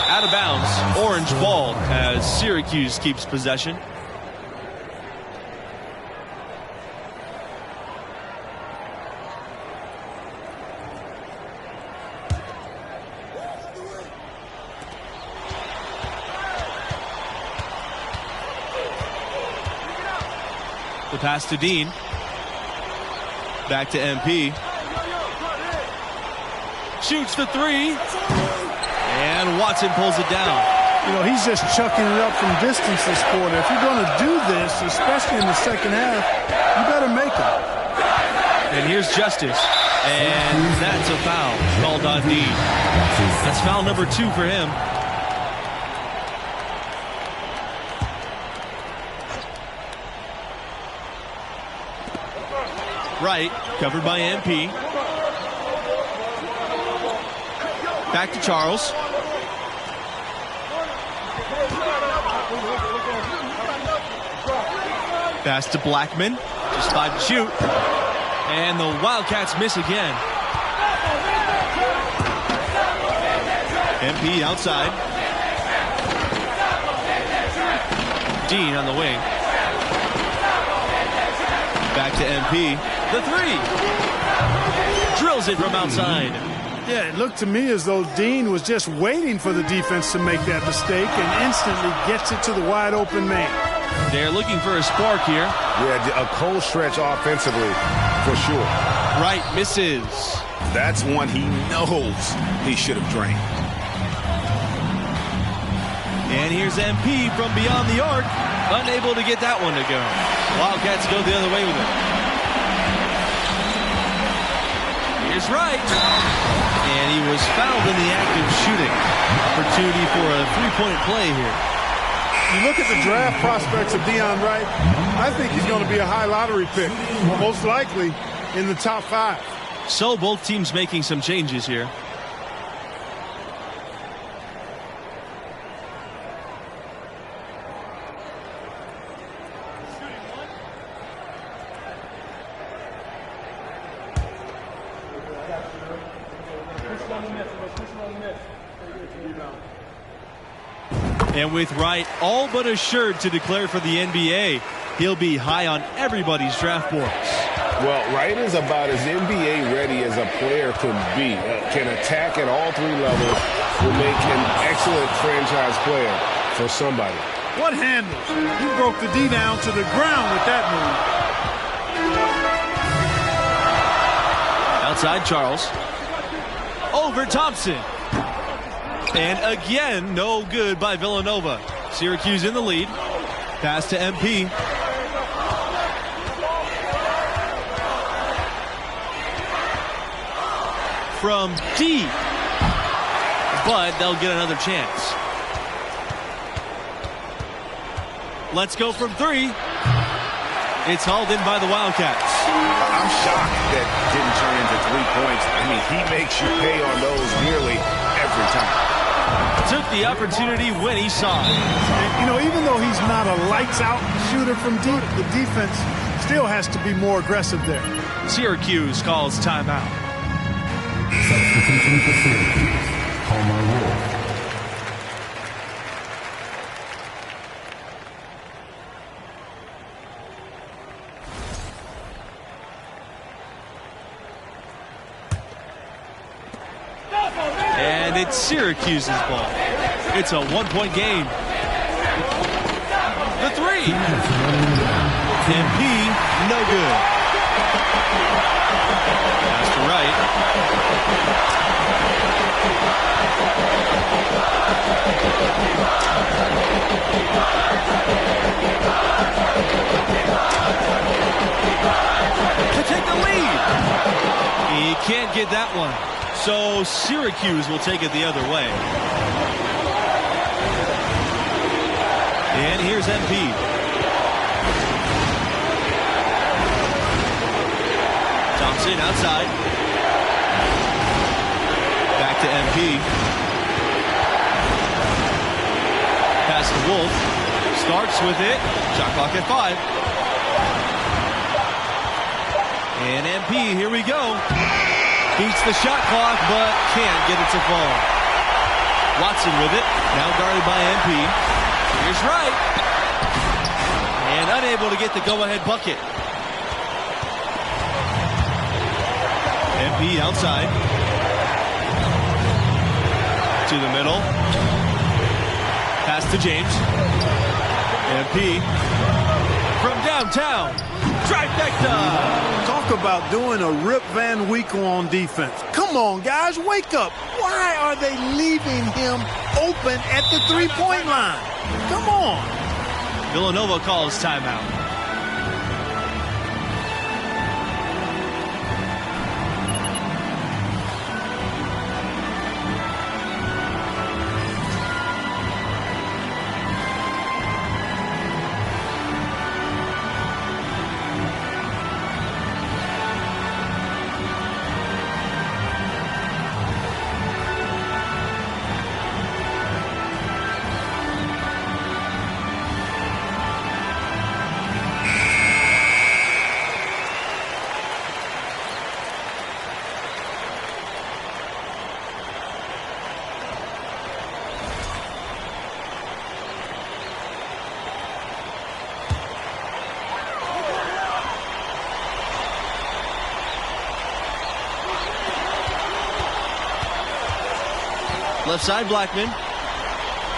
Out of bounds. Orange ball as Syracuse keeps possession. The pass to Dean. Back to MP. Shoots the 3. And Watson pulls it down. You know, he's just chucking it up from distance this quarter. If you're going to do this, especially in the second half, you better make it. And here's Justice. And that's a foul called on Dean. That's foul number 2 for him. Right, covered by MP. Back to Charles. Pass to Blackman. Just 5 to shoot. And the Wildcats miss again. MP outside. Dean on the wing. Back to MP. The three. Drills it from outside. Yeah, it looked to me as though Dean was just waiting for the defense to make that mistake and instantly gets it to the wide open man. They're looking for a spark here. Yeah, a cold stretch offensively, for sure. Right, misses. That's one he knows he should have drained. And here's MP from beyond the arc. Unable to get that one to go. Wildcats go the other way with it. Here's Wright. And he was fouled in the act of shooting. Opportunity for a three-point play here. You look at the draft prospects of Deion Wright, I think he's going to be a high lottery pick, most likely in the top 5. So both teams making some changes here. And with Wright all but assured to declare for the NBA, he'll be high on everybody's draft boards. Well, Wright is about as NBA ready as a player can be. Can attack at all 3 levels. Will make an excellent franchise player for somebody. What handles? He broke the D down to the ground with that move. Outside Charles. Over Thompson. And again, no good by Villanova. Syracuse in the lead. Pass to MP. From deep. But they'll get another chance. Let's go from 3. It's hauled in by the Wildcats. I'm shocked that didn't turn into 3 points. I mean, he makes you pay on those nearly every time. Took the opportunity when he saw it. And, you know, even though he's not a lights-out shooter from deep, the defense still has to be more aggressive there. Syracuse calls timeout. Substitution for Syracuse. Homer Wolf. And it's Syracuse's ball. It's a 1-point game. The 3. MP, no good. Pass to Wright. To take the lead. He can't get that one. So Syracuse will take it the other way. And here's MP. Thompson outside. Back to MP. Pass to Wolf. Starts with it. Shot clock at 5. And MP, here we go. Beats the shot clock, but can't get it to fall. Watson with it. Now guarded by MP. Here's Wright. And unable to get the go-ahead bucket. MP outside. To the middle. Pass to James. MP. From downtown. Trifecta. Talk about doing a Rip Van Winkle on defense. Come on, guys, wake up. Why are they leaving him open at the three-point line? Come on. Villanova calls timeout. Left side, Blackman.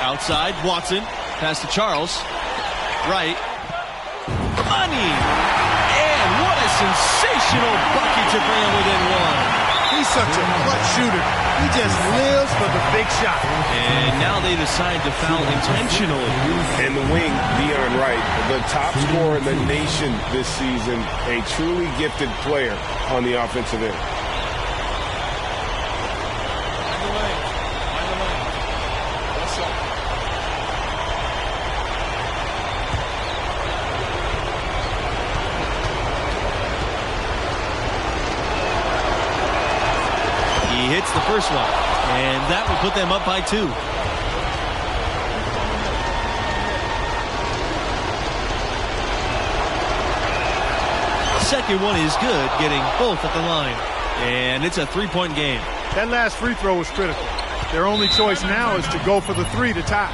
Outside, Watson. Pass to Charles. Right. Money! And what a sensational bucket to bring him within one. He's such a clutch shooter. He just lives for the big shot. And now they decide to foul intentionally. And the wing, Dion Wright, the top scorer in the nation this season, a truly gifted player on the offensive end. Hits the first one, and that will put them up by 2. Second one is good, getting both at the line, and it's a 3-point game. That last free throw was critical. Their only choice now is to go for the 3 to tie.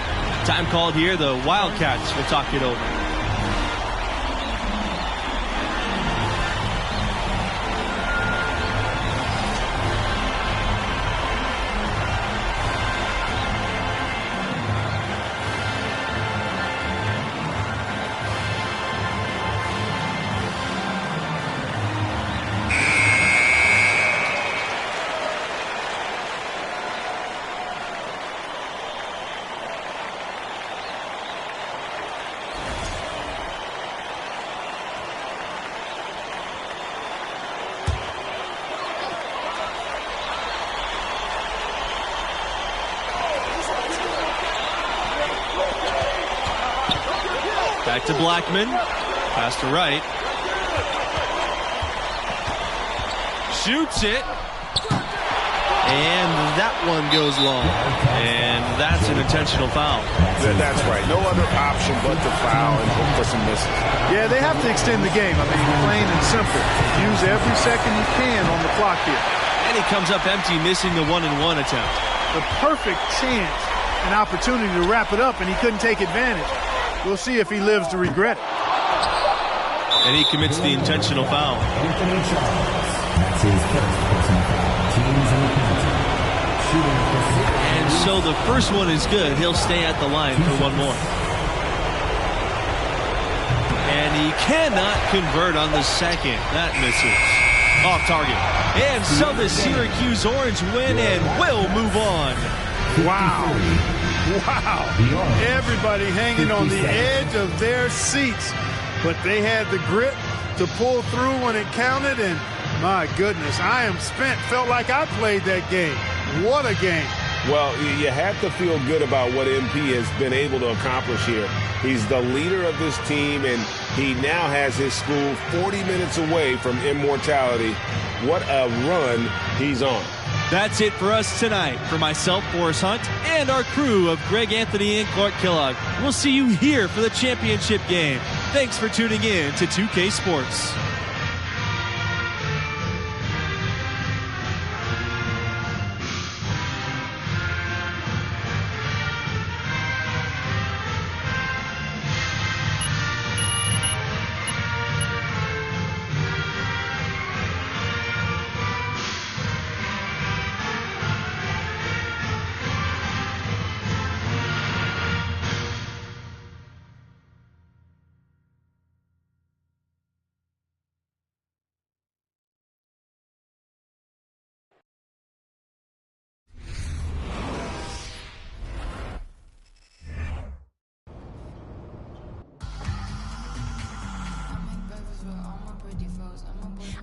Time called here. The Wildcats will talk it over. Back to Blackman. Pass to Wright. Shoots it. And that one goes long. And that's an intentional foul. That's right. No other option but to foul and hope for some misses. Yeah, they have to extend the game. I mean, plain and simple. Use every second you can on the clock here. And he comes up empty, missing the 1-and-1 attempt. The perfect chance, an opportunity to wrap it up, and he couldn't take advantage. We'll see if he lives to regret it. And he commits the intentional foul. And so the first one is good. He'll stay at the line for one more. And he cannot convert on the second. That misses. Off target. And so the Syracuse Orange win and will move on. Wow. Wow. Everybody hanging on the edge of their seats. But they had the grit to pull through when it counted. And my goodness, I am spent. Felt like I played that game. What a game. Well, you have to feel good about what MP has been able to accomplish here. He's the leader of this team, and he now has his school 40 minutes away from immortality. What a run he's on. That's it for us tonight. For myself, Boris Hunt, and our crew of Greg Anthony and Clark Kellogg, we'll see you here for the championship game. Thanks for tuning in to 2K Sports.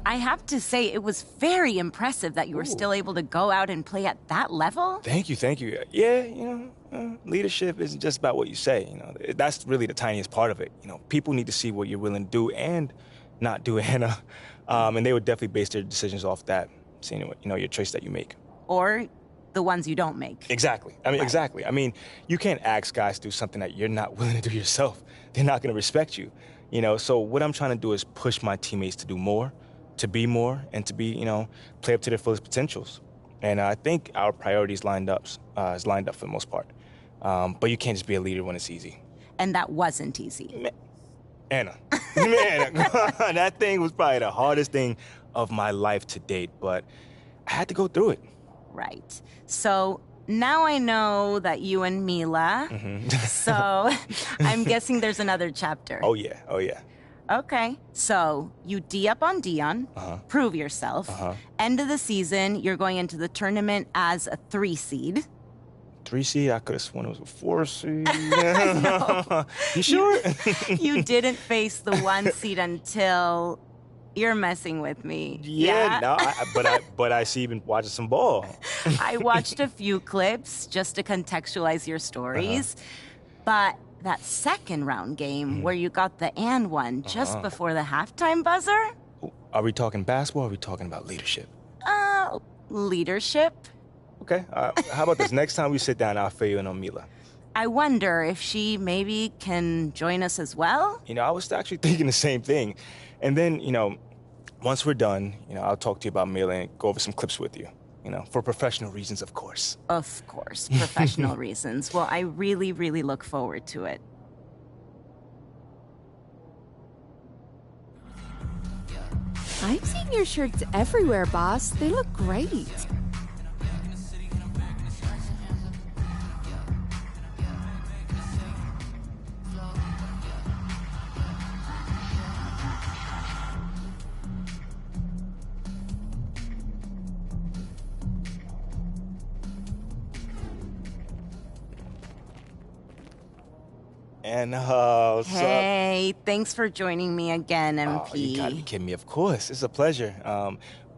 I have to say, it was very impressive that you were still able to go out and play at that level. Thank you, thank you. Yeah, leadership isn't just about what you say. That's really the tiniest part of it. People need to see what you're willing to do and not do, and they would definitely base their decisions off that, seeing your choice that you make. Or the ones you don't make. Exactly. Exactly. You can't ask guys to do something that you're not willing to do yourself. They're not going to respect you. So what I'm trying to do is push my teammates to do more, to be more, and to be, play up to their fullest potentials. And I think our priorities is lined up for the most part. But you can't just be a leader when it's easy. And that wasn't easy. Anna, that thing was probably the hardest thing of my life to date, but I had to go through it. Right. So now I know that you and Mila, so I'm guessing there's another chapter. Oh, yeah. Oh, yeah. Okay, so you D up on Dion, prove yourself. End of the season, you're going into the tournament as a 3 seed. 3 seed? I could have sworn it was a 4 seed. No. You sure? You didn't face the 1 seed until you're messing with me. No, but I see you've been watching some ball. I watched a few clips just to contextualize your stories, but that second round game where you got the and one just before the halftime buzzer? Are we talking basketball or are we talking about leadership? Leadership. Okay, how about this? Next time we sit down, I'll fill you in on Mila. I wonder if she maybe can join us as well? I was actually thinking the same thing. And then, once we're done, I'll talk to you about Mila and go over some clips with you. For professional reasons, of course. Of course, professional reasons. Well, I really, really look forward to it. I'm seeing your shirts everywhere, boss. They look great. And, Hey, thanks for joining me again, MP. Oh, you gotta be kidding me. Of course. It's a pleasure.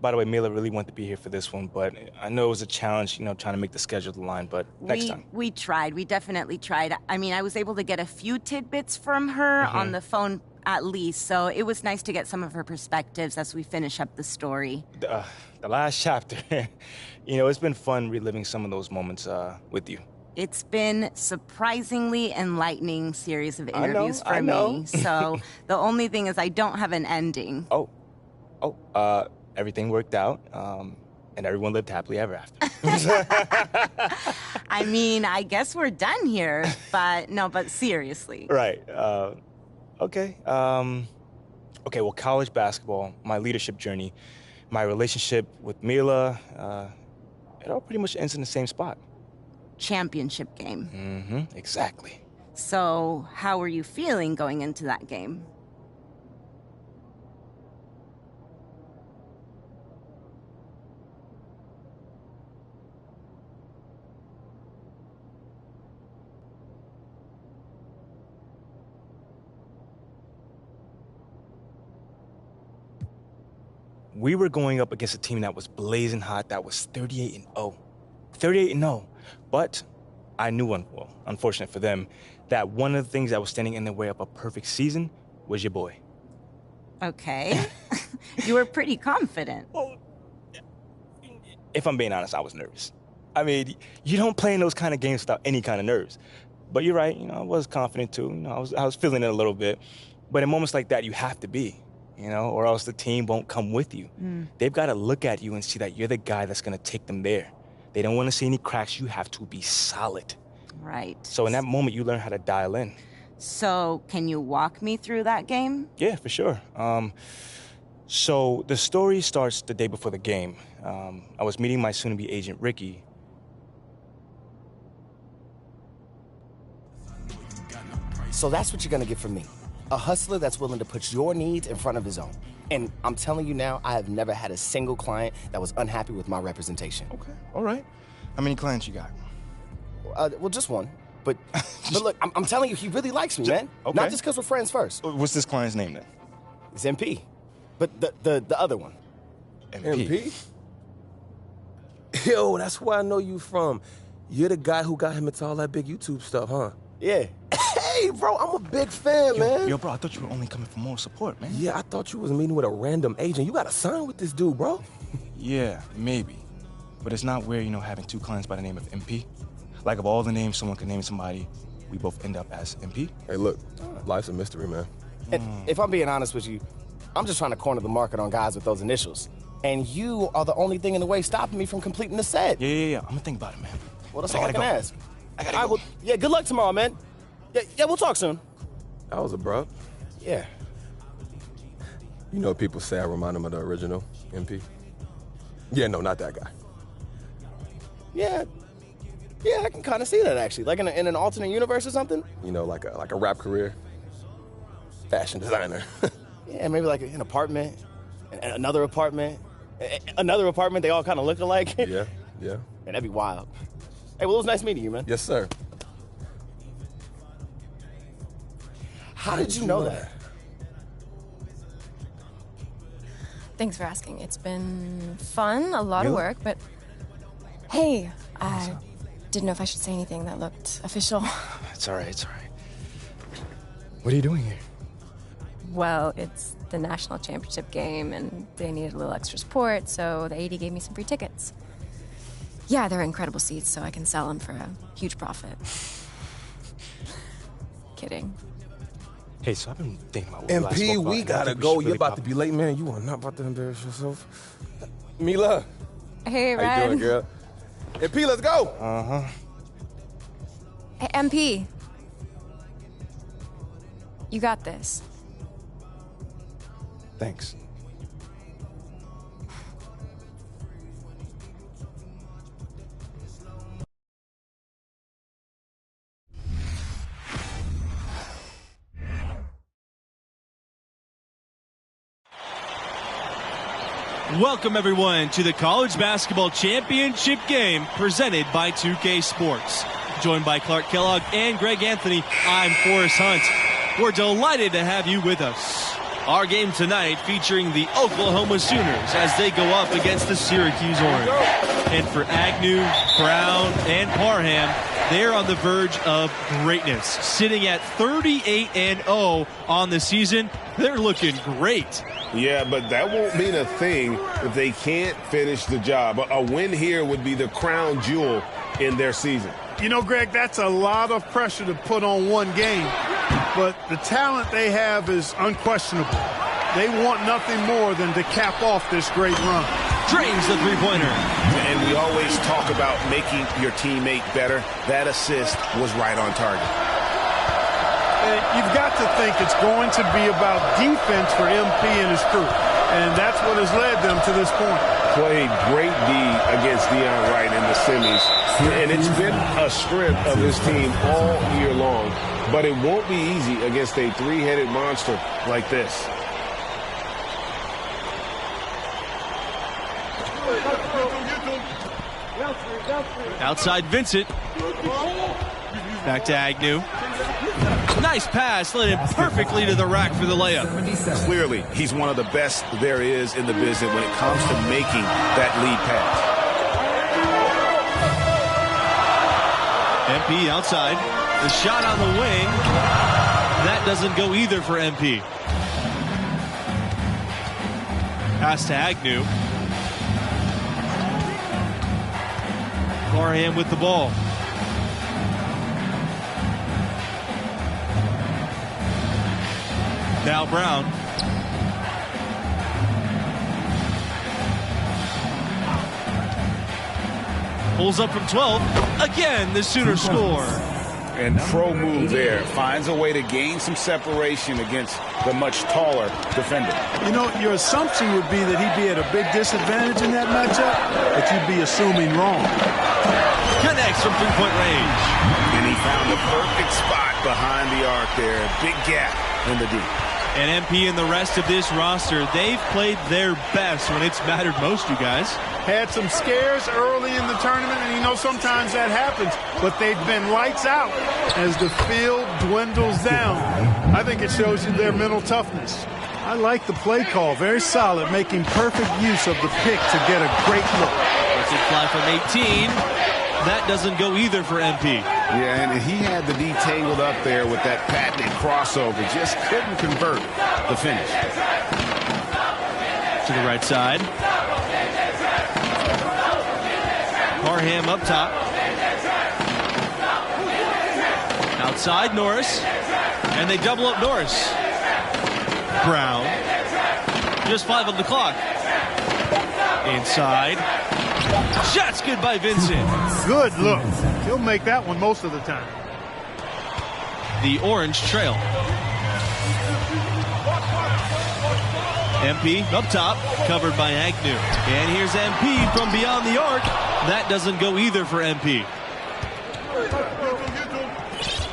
By the way, Mila really wanted to be here for this one, but I know it was a challenge, trying to make the schedule align, but next time. We tried. We definitely tried. I mean, I was able to get a few tidbits from her on the phone at least, so it was nice to get some of her perspectives as we finish up the story. The last chapter, it's been fun reliving some of those moments with you. It's been surprisingly enlightening series of interviews for me. So the only thing is I don't have an ending. Everything worked out, and everyone lived happily ever after. I mean, I guess we're done here, but seriously. Right. Okay. Okay, well, college basketball, my leadership journey, my relationship with Mila, it all pretty much ends in the same spot. Championship game. Exactly. So, how were you feeling going into that game? We were going up against a team that was blazing hot, that was 38-0. 38-0. But I knew, unfortunate for them, that one of the things that was standing in the way of a perfect season was your boy. Okay. You were pretty confident. Well, if I'm being honest, I was nervous. I mean, you don't play in those kind of games without any kind of nerves. But you're right, I was confident too. I was feeling it a little bit. But in moments like that, you have to be, or else the team won't come with you. They've got to look at you and see that you're the guy that's going to take them there. They don't want to see any cracks. You have to be solid. Right. So in that moment, you learn how to dial in. So can you walk me through that game? Yeah, for sure. So the story starts the day before the game. I was meeting my soon-to-be agent, Ricky. So that's what you're going to get from me. A hustler that's willing to put your needs in front of his own. And I'm telling you now, I have never had a single client that was unhappy with my representation. Okay, all right. How many clients you got? Well, just one. But look, I'm telling you, he really likes me, man. Okay. Not just because we're friends first. What's this client's name then? It's MP. But the other one. MP? Yo, that's where I know you from. You're the guy who got him into all that big YouTube stuff, huh? Yeah. Hey, bro, I'm a big fan, man. Yo, bro, I thought you were only coming for moral support, man. Yeah, I thought you was meeting with a random agent. You got to sign with this dude, bro. Yeah, maybe. But it's not weird, having 2 clients by the name of MP. Like, of all the names someone could name somebody, we both end up as MP. Hey, look, life's a mystery, man. And if I'm being honest with you, I'm just trying to corner the market on guys with those initials. And you are the only thing in the way stopping me from completing the set. Yeah. I'm gonna think about it, man. Well, that's all I can ask. I gotta go. Well, yeah, good luck tomorrow, man. Yeah, we'll talk soon. That was abrupt. Yeah. You know, people say I remind them of the original MP. Yeah, no, not that guy. Yeah, Yeah, I can kind of see that, actually. Like in an alternate universe or something? You know, like a rap career. Fashion designer. Yeah, maybe like an apartment, another apartment, another apartment. They all kind of look alike. Yeah. And that'd be wild. Hey, well, it was nice meeting you, man. Yes, sir. How did you know that? Thanks for asking. It's been fun, a lot of work, but hey, I didn't know if I should say anything that looked official. It's all right. What are you doing here? Well, it's the national championship game, and they needed a little extra support, so the AD gave me some free tickets. Yeah, they're incredible seats, so I can sell them for a huge profit. Kidding. Hey, so I've been thinking about what MP, we gotta go. You're about to be late, man. You are not about to embarrass yourself. Mila. Hey, Red. How you doing, girl? MP, let's go. Uh-huh. Hey, MP. You got this. Thanks. Welcome, everyone, to the College Basketball Championship game presented by 2K Sports. Joined by Clark Kellogg and Greg Anthony, I'm Forrest Hunt. We're delighted to have you with us. Our game tonight featuring the Oklahoma Sooners as they go up against the Syracuse Orange. And for Agnew, Brown, and Parham, they're on the verge of greatness. Sitting at 38-0 on the season, they're looking great. Yeah, but that won't mean a thing if they can't finish the job. A win here would be the crown jewel in their season. You know, Greg, that's a lot of pressure to put on one game, but the talent they have is unquestionable. They want nothing more than to cap off this great run. Drains the three-pointer. And we always talk about making your teammate better. That assist was right on target. And you've got to think it's going to be about defense for MP and his crew, and that's what has led them to this point. Played great D against Deion Wright in the semis, and it's been a strength of his team all year long, but it won't be easy against a three-headed monster like this. Outside Vincent. Back to Agnew. Nice pass, led him perfectly to the rack for the layup. Clearly, he's one of the best there is in the business when it comes to making that lead pass. MP outside. The shot on the wing. That doesn't go either for MP. Pass to Agnew. Parham with the ball. Now Brown. Pulls up from 12. Again, the Sooners score. And pro move there. Finds a way to gain some separation against the much taller defender. You know, your assumption would be that he'd be at a big disadvantage in that matchup, but you'd be assuming wrong. Connects from three-point range. And he found the perfect spot behind the arc there. Big gap in the D. And MP and the rest of this roster, they've played their best when it's mattered most, you guys. Had some scares early in the tournament, and you know sometimes that happens, but they've been lights out as the field dwindles down. I think it shows you their mental toughness. I like the play call, very solid, making perfect use of the pick to get a great look. That's a fly from 18. That doesn't go either for MP. Yeah, and he had the D tangled up there with that patented crossover. Just couldn't convert the finish. To the right side. Parham up top. Outside Norris. And they double up Norris. Brown. Just 5 on the clock. Inside. Shot's good by Vincent. Good look. He'll make that one most of the time. The Orange trail. MP up top, covered by Agnew. And here's MP from beyond the arc. That doesn't go either for MP.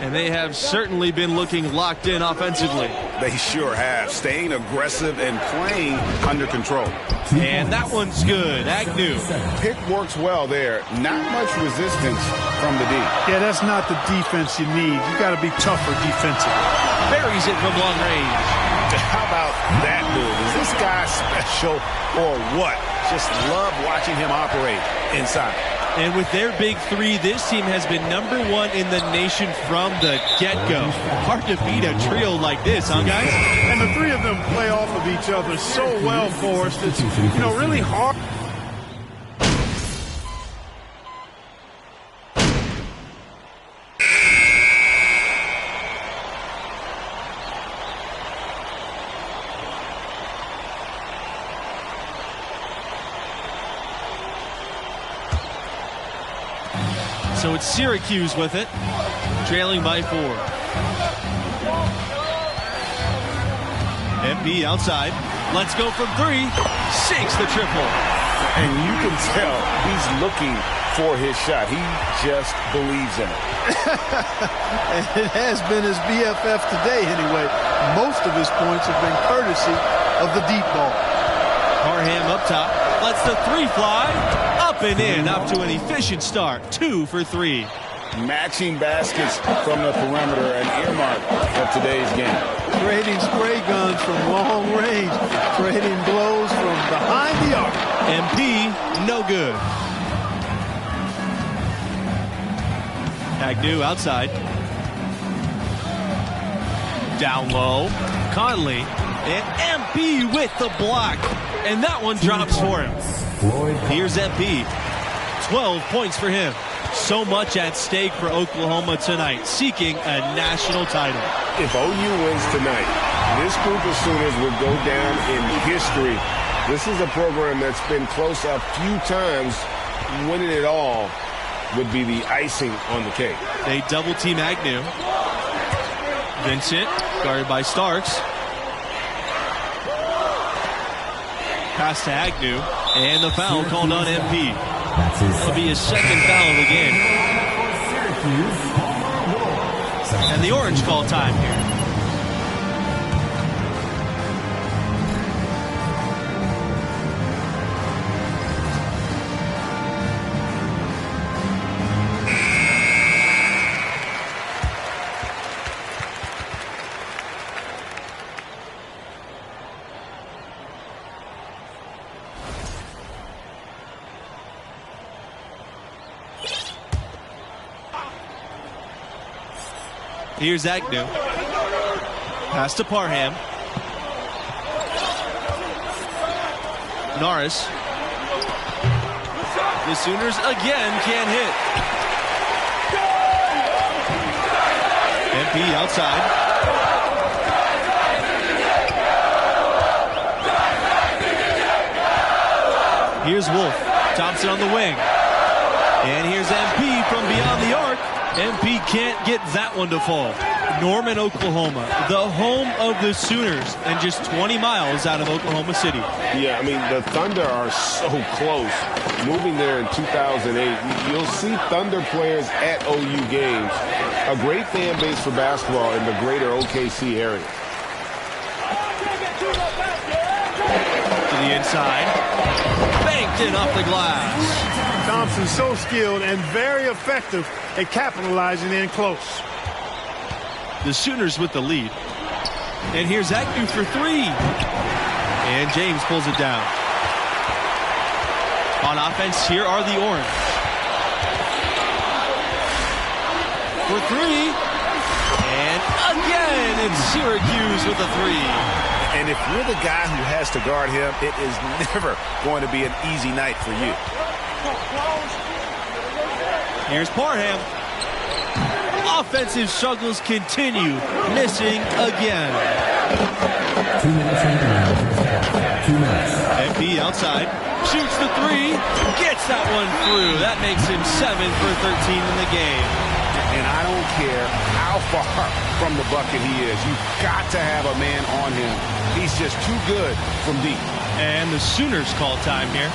And they have certainly been looking locked in offensively. They sure have, staying aggressive and playing under control. And that one's good. Agnew. Pick works well there. Not much resistance from the D. Yeah, that's not the defense you need. You got to be tougher defensively. Buries it from long range. How about that move? Is this guy special or what? Just love watching him operate inside. And with their big three, this team has been #1 in the nation from the get-go. Hard to beat a trio like this, huh, guys? And the three of them play off of each other so well, Forrest. It's, really hard. So it's Syracuse with it, trailing by 4. MP outside. Let's go from 3. Sinks the triple. And you can tell he's looking for his shot. He just believes in it. And it has been his BFF today anyway. Most of his points have been courtesy of the deep ball. Parham up top. Lets the 3 fly. Up and in. Up to an efficient start. 2 for 3. Matching baskets from the perimeter, an earmark of today's game. Creating spray guns from long range. Creating blows from behind the arc. MP, no good. Agnew outside. Down low. Conley. And MP with the block. And that one drops for him. Here's MP. 12 points for him. So much at stake for Oklahoma tonight, seeking a national title. If OU wins tonight, this group of Sooners will go down in history. This is a program that's been close a few times. Winning it all would be the icing on the cake. They double team Agnew. Vincent, guarded by Starks. Pass to Agnew, and the foul called on MP. That'll be his second foul of the game. And the Orange call time here. Here's Agnew. Pass to Parham. Norris. The Sooners again can't hit. MP outside. Here's Wolf. Thompson on the wing. And here's MP from beyond the arc. MP can't get that one to fall. Norman, Oklahoma, the home of the Sooners, and just 20 miles out of Oklahoma City. Yeah, I mean, the Thunder are so close. Moving there in 2008, you'll see Thunder players at OU games. A great fan base for basketball in the greater OKC area. To the inside. Banked in off the glass. Thompson's so skilled and very effective at capitalizing in close. The Sooners with the lead. And here's Agnew for 3. And James pulls it down. On offense, here are the Orange. For 3. And again, it's Syracuse with a 3. And if you're the guy who has to guard him, it is never going to be an easy night for you. Here's Parham. Offensive struggles continue. Missing again. 2 minutes remaining. 2 minutes. MP outside. Shoots the 3. Gets that one through. That makes him 7 for 13 in the game. And I don't care how far from the bucket he is. You've got to have a man on him. He's just too good from deep. And the Sooners call time here.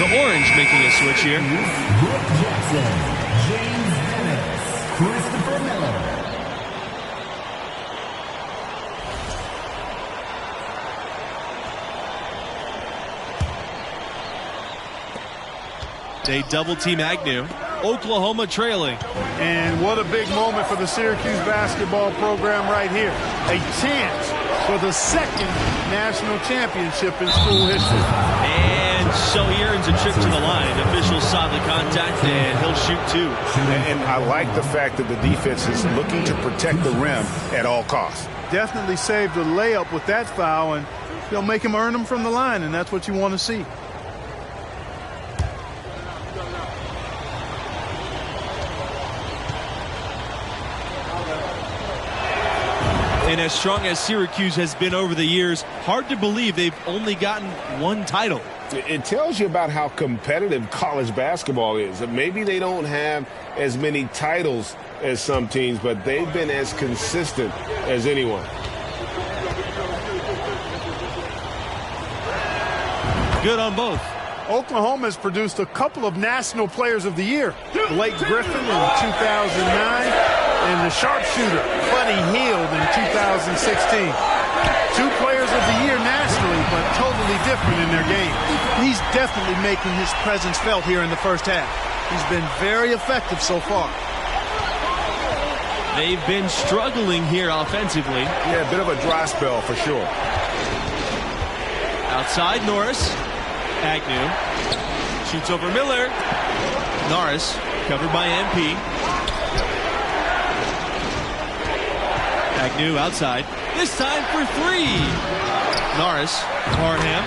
The Orange making a switch here. Jackson, James Dennis, Christopher Miller. They double team Agnew. Oklahoma trailing. And what a big moment for the Syracuse basketball program right here. A chance for the second national championship in school history. And so he earns a trip to the line. Officials saw the contact, and he'll shoot two. And I like the fact that the defense is looking to protect the rim at all costs. Definitely saved a layup with that foul, and they'll make him earn them from the line, and that's what you want to see. And as strong as Syracuse has been over the years, hard to believe they've only gotten one title. It tells you about how competitive college basketball is. Maybe they don't have as many titles as some teams, but they've been as consistent as anyone. Good on both. Oklahoma has produced a couple of National Players of the Year. Blake Griffin in 2009 and the sharpshooter Buddy Hield in 2016. Two Players of the Year nationally, but totally different in their game. He's definitely making his presence felt here in the first half. He's been very effective so far. They've been struggling here offensively. Yeah, a bit of a dry spell for sure. Outside, Norris. Agnew shoots over Miller. Norris covered by MP. Agnew outside. This time for three. Norris, Parham.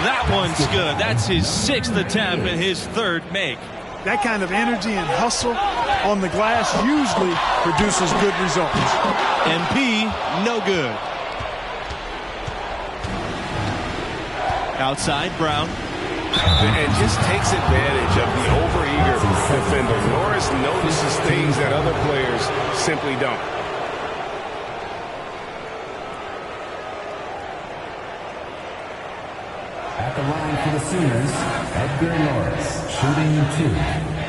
That one's good. That's his sixth attempt and his third make. That kind of energy and hustle on the glass usually produces good results. MP, no good. Outside, Brown. And just takes advantage of the overeager defender. Norris notices things that other players simply don't. At the line for the Sooners, Edgar Norris, shooting 2.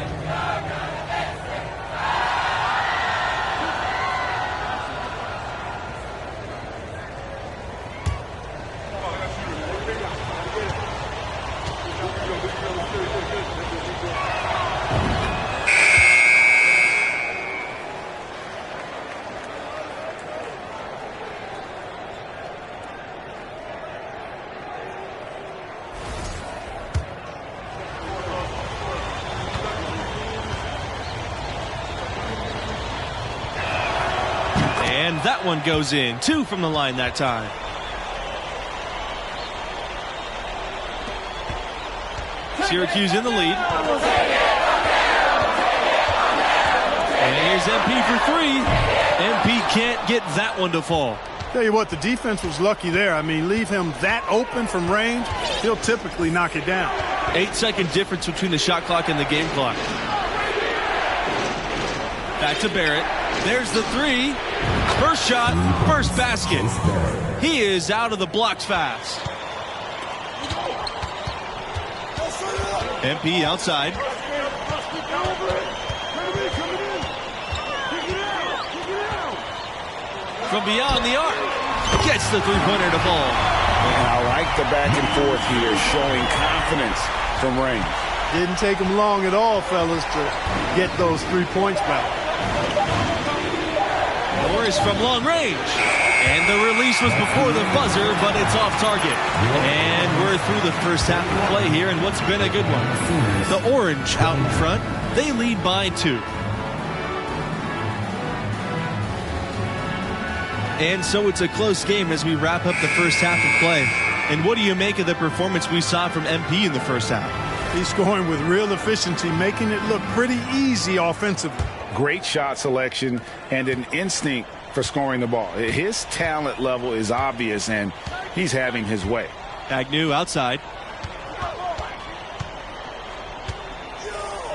And that one goes in. 2 from the line that time. Syracuse in the lead. And here's MP for 3. MP can't get that one to fall. Tell you what, the defense was lucky there. I mean, leave him that open from range, he'll typically knock it down. 8-second difference between the shot clock and the game clock. Back to Barrett. There's the 3. First shot, first basket. He is out of the blocks fast. MP outside. From beyond the arc. Gets the three-pointer to fall. And I like the back and forth here, showing confidence from range. Didn't take him long at all, fellas, to get those 3 points back. Norris from long range. And the release was before the buzzer, but it's off target. And we're through the first half of play here, and what's been a good one. The Orange out in front. They lead by 2. And so it's a close game as we wrap up the first half of play. And what do you make of the performance we saw from MP in the first half? He's scoring with real efficiency, making it look pretty easy offensively. Great shot selection and an instinct for scoring the ball. His talent level is obvious, and he's having his way. Agnew outside.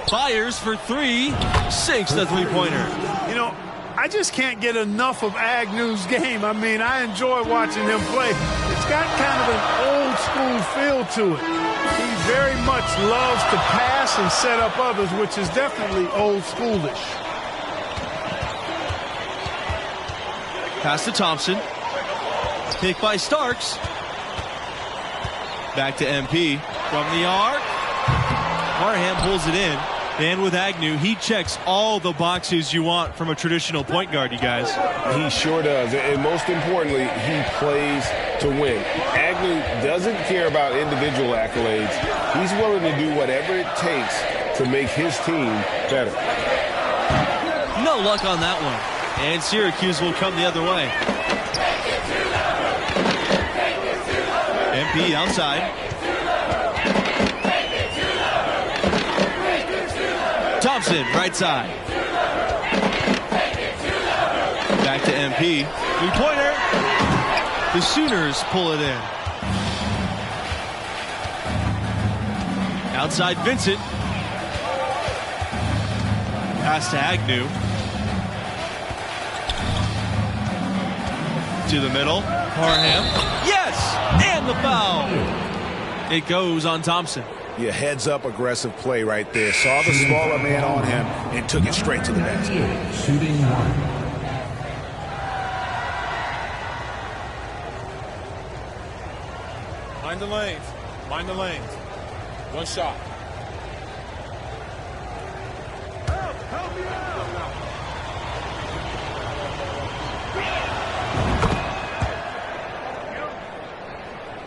Fires for 3. Sinks the three-pointer. You know, I just can't get enough of Agnew's game. I mean, I enjoy watching him play. It's got kind of an old school feel to it. He very much loves to pass and set up others, which is definitely old schoolish. Pass to Thompson. Pick by Starks. Back to MP from the arc. Parham pulls it in. And with Agnew, he checks all the boxes you want from a traditional point guard, you guys. He sure does. And most importantly, he plays to win. Agnew doesn't care about individual accolades. He's willing to do whatever it takes to make his team better. No luck on that one. And Syracuse will come the other way. MP outside. Thompson, right side. Back to MP. Three-pointer. The Sooners pull it in. Outside Vincent. Pass to Agnew. To the middle. Parham. Yes! And the foul. It goes on Thompson. Yeah, heads-up aggressive play right there. Saw the smaller man on him and took it straight to the basket. Shooting one. Mind the lanes. Mind the lanes. One shot. Help me out.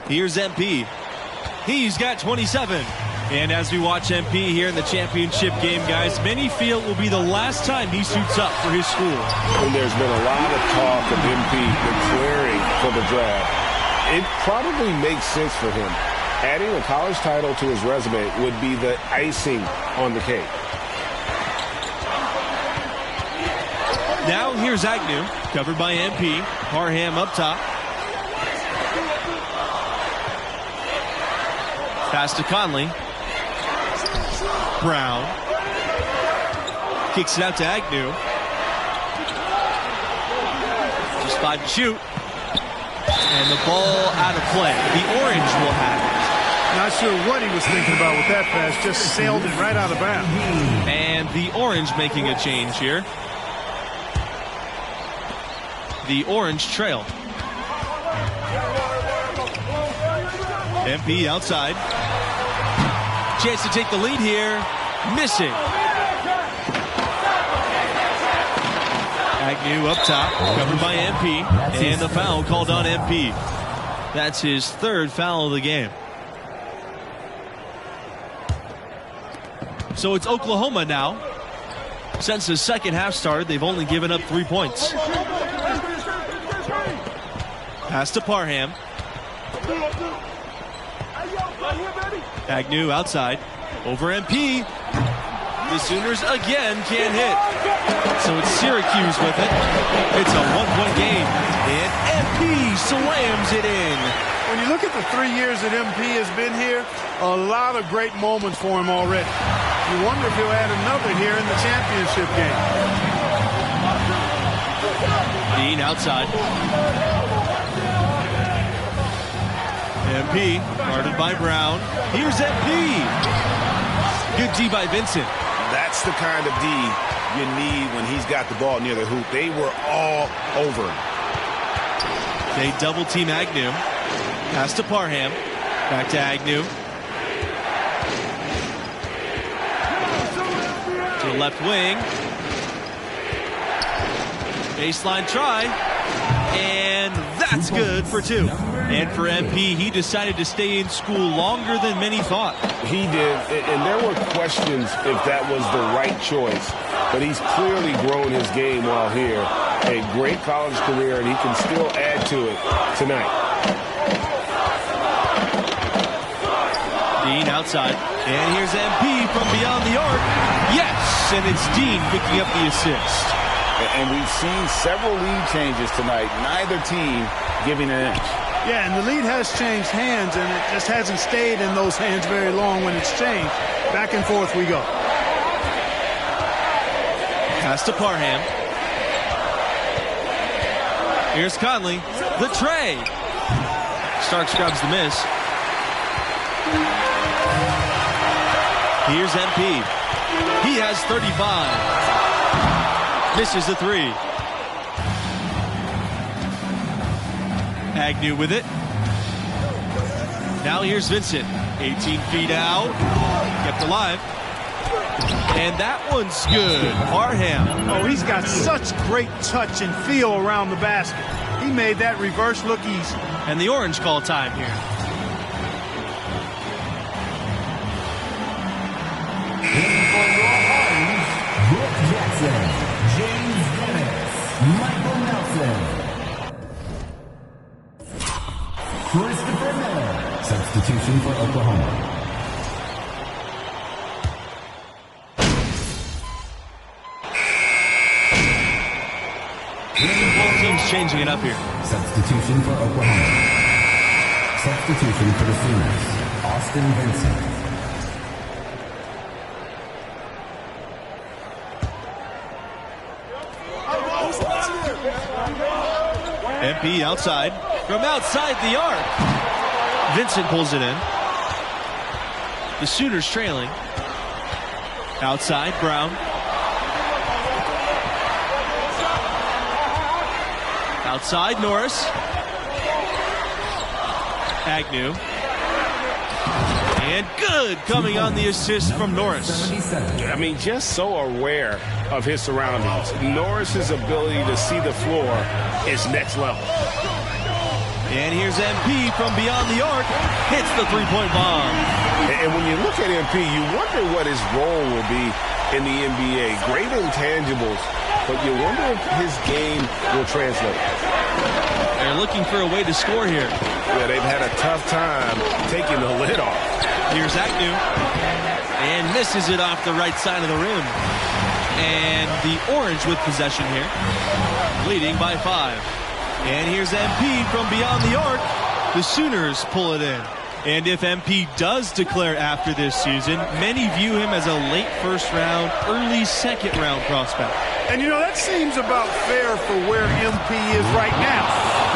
Here's MP. He's got 27. And as we watch MP here in the championship game, guys, many feel it will be the last time he suits up for his school. And there's been a lot of talk of MP declaring for the draft. It probably makes sense for him. Adding a college title to his resume would be the icing on the cake. Now here's Agnew, covered by MP. Parham up top. Pass to Conley. Brown. Kicks it out to Agnew. Just 5 to shoot. And the ball out of play. The Orange will have it. Not sure what he was thinking about with that pass. Just sailed it right out of bounds. And the Orange making a change here. The Orange trail. MP outside. Chance to take the lead here. Missing. Agnew up top, covered by MP. And the foul called on MP. That's his 3rd foul of the game. So it's Oklahoma now. Since the second half started, they've only given up 3 points. Pass to Parham. Agnew outside. Over MP. The Sooners again can't hit. So it's Syracuse with it. It's a 1-point game. And MP slams it in. When you look at the 3 years that MP has been here, a lot of great moments for him already. You wonder if he'll add another here in the championship game. Dean outside. MP, guarded by Brown. Here's MP. Good D by Vincent. That's the kind of D you need when he's got the ball near the hoop. They were all over him. They double team Agnew. Pass to Parham. Back to Agnew. To the left wing. Baseline try. And that's good for 2. And for MP, he decided to stay in school longer than many thought. He did, and there were questions if that was the right choice. But he's clearly grown his game while here. A great college career, and he can still add to it tonight. Dean outside. And here's MP from beyond the arc. Yes, and it's Dean picking up the assist. And we've seen several lead changes tonight. Neither team giving an inch. Yeah, and the lead has changed hands, and it just hasn't stayed in those hands very long when it's changed. Back and forth we go. Pass to Parham. Here's Conley. The tray. Starks grabs the miss. Here's MP. He has 35. Misses the three. Agnew with it. Now here's Vincent. 18 feet out. Kept alive. And that one's good. Parham. Oh, he's got such great touch and feel around the basket. He made that reverse look easy. And the orange call time here. Brooke Jackson, James Dennis, Michael Nelson, Christopher Miller, substitution for Oklahoma. Both teams changing it up here. Substitution for Oklahoma. Substitution for the Sooners, Austin Vincent. MP outside. From outside the arc. Vincent pulls it in. The Sooners trailing. Outside, Brown. Outside, Norris. Agnew. And good coming on the assist from Norris. I mean, just so aware of his surroundings. Norris's ability to see the floor is next level. And here's MP from beyond the arc. Hits the three-point bomb. And when you look at MP, you wonder what his role will be in the NBA. Great intangibles, but you wonder if his game will translate. They're looking for a way to score here. Yeah, they've had a tough time taking the lid off. Here's Agnew. And misses it off the right side of the rim. And the orange with possession here. Leading by 5. And here's MP from beyond the arc. The Sooners pull it in. And if MP does declare after this season, many view him as a late first round, early second round prospect. And you know, that seems about fair for where MP is right now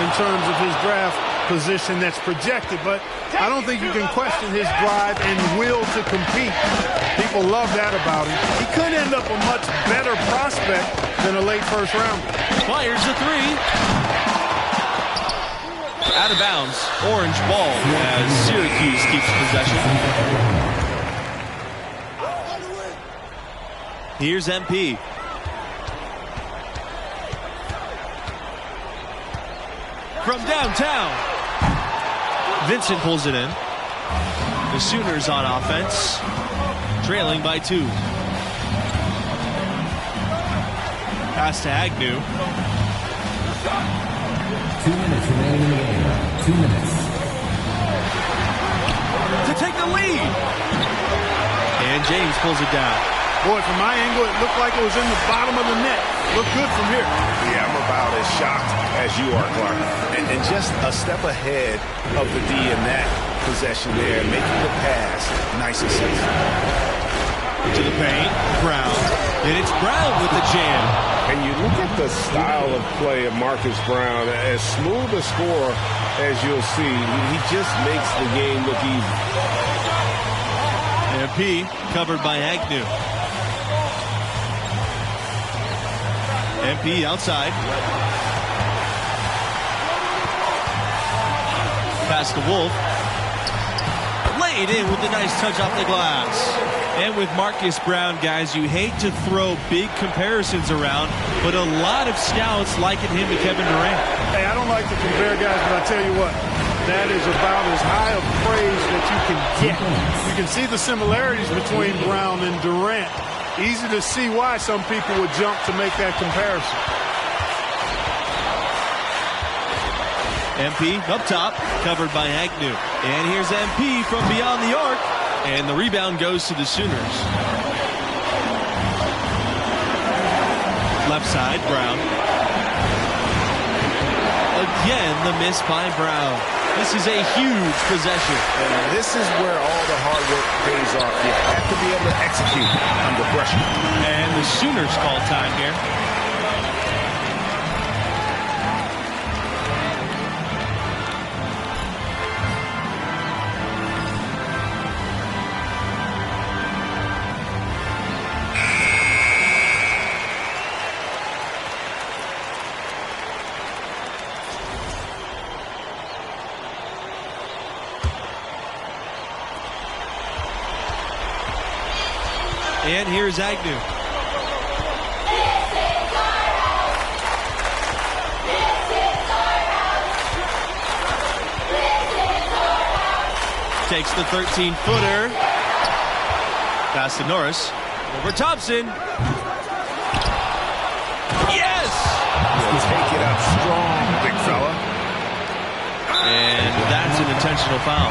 in terms of his draft position that's projected. But I don't think you can question his drive and will to compete. People love that about him. He could end up a much better prospect than a late first rounder. Fires a three. Out of bounds. Orange ball as Syracuse keeps possession. Here's MP. From downtown. Vincent pulls it in. The Sooners on offense. Trailing by 2. Pass to Agnew. 2 minutes remaining in the game. 2 minutes. To take the lead. And James pulls it down. Boy, from my angle, it looked like it was in the bottom of the net. Looked good from here. Yeah, I'm about as shocked as you are, Clark. And just a step ahead of the D in that possession there, making the pass. Nice assist. To the paint, Brown. And it's Brown with the jam. And you look at the style of play of Marcus Brown, as smooth a scorer as you'll see. He just makes the game look easy. MP covered by Agnew. MP outside. Pass to Wolf. Laid in with a nice touch off the glass. And with Marcus Brown, guys, you hate to throw big comparisons around, but a lot of scouts liken him to Kevin Durant. Hey, I don't like to compare guys, but I tell you what, that is about as high of praise that you can get. You can see the similarities between Brown and Durant. Easy to see why some people would jump to make that comparison. MP up top, covered by Agnew. And here's MP from beyond the arc. And the rebound goes to the Sooners. Left side, Brown. Again, the miss by Brown. This is a huge possession. And this is where all the hard work pays off. You have to be able to execute under pressure. And the Sooners call time here. And here's Agnew. Takes the 13-footer. Pass to Norris. Over Thompson. Yes! He'll take it up strong, big fella. And that's an intentional foul.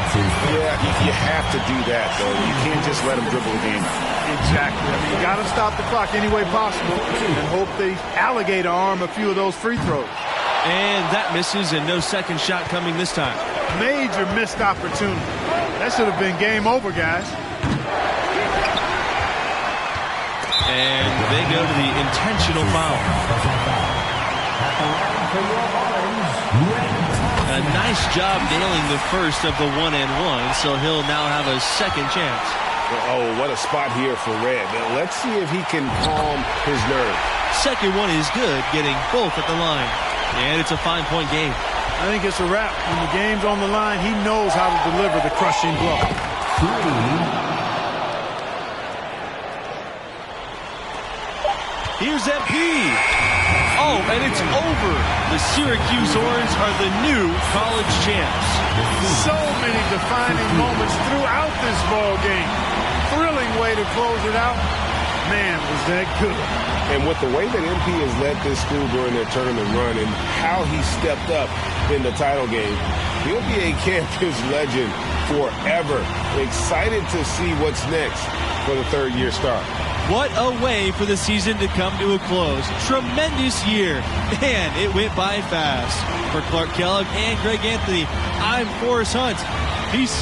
Yeah, you have to do that, though. You can't just let him dribble the game out. Exactly. I mean, you got to stop the clock any way possible and hope they alligator arm a few of those free throws. And that misses, and no second shot coming this time. Major missed opportunity. That should have been game over, guys. And they go to the intentional foul. A nice job nailing the first of the 1-and-1, so he'll now have a second chance. Oh, what a spot here for Red. Now, let's see if he can calm his nerve. Second one is good, getting both at the line. And it's a 5-point game. I think it's a wrap. When the game's on the line, he knows how to deliver the crushing blow. Here's MP. Oh, and it's over. The Syracuse Orange are the new college champs. So many defining moments throughout this ball game. Thrilling way to close it out. Man, was that good. And with the way that MP has led this school during their tournament run and how he stepped up in the title game, he'll be a campus legend forever. Excited to see what's next for the third-year star. What a way for the season to come to a close. Tremendous year. And it went by fast. For Clark Kellogg and Greg Anthony, I'm Forrest Hunt. Peace.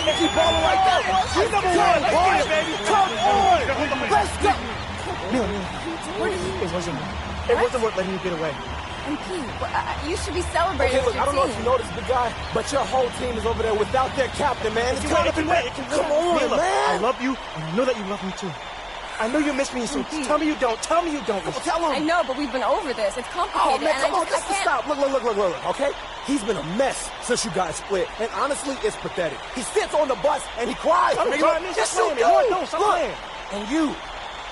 You keep balling like that. You're number one, boy. Come on. Let's go. It wasn't worth letting you get away. MP, you should be celebrating Okay, look, I don't know if you noticed, big guy, but your whole team is over there without their captain, man. It's Come on, on, man. I love you, and I know that you love me too. I know you miss me, so tell me you don't. Tell me you don't. Come on, tell him. I know, but we've been over this. It's complicated. Oh, man, come on, I just stop. Look, okay? He's been a mess since you guys split, and honestly, it's pathetic. He sits on the bus, and he cries. Yes, you do. Look, and you,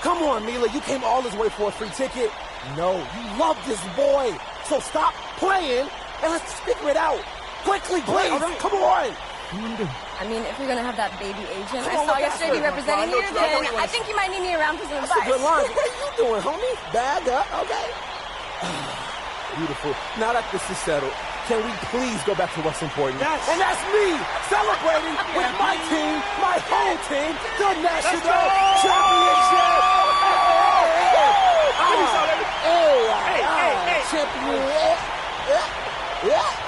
come on, Mila, you came all this way for a free ticket. No, you love this boy. So stop playing, and let's figure it out. Quickly, please. Right. Come on. I mean, if you're going to have that baby agent I saw yesterday be representing you, then I think you might need me around for some advice. That's a good line. What are you doing, homie? Bag up, okay? Beautiful. Now that this is settled, can we please go back to what's important? Yes. And that's me celebrating with my team, my whole team, the national championship. Champion. Yeah.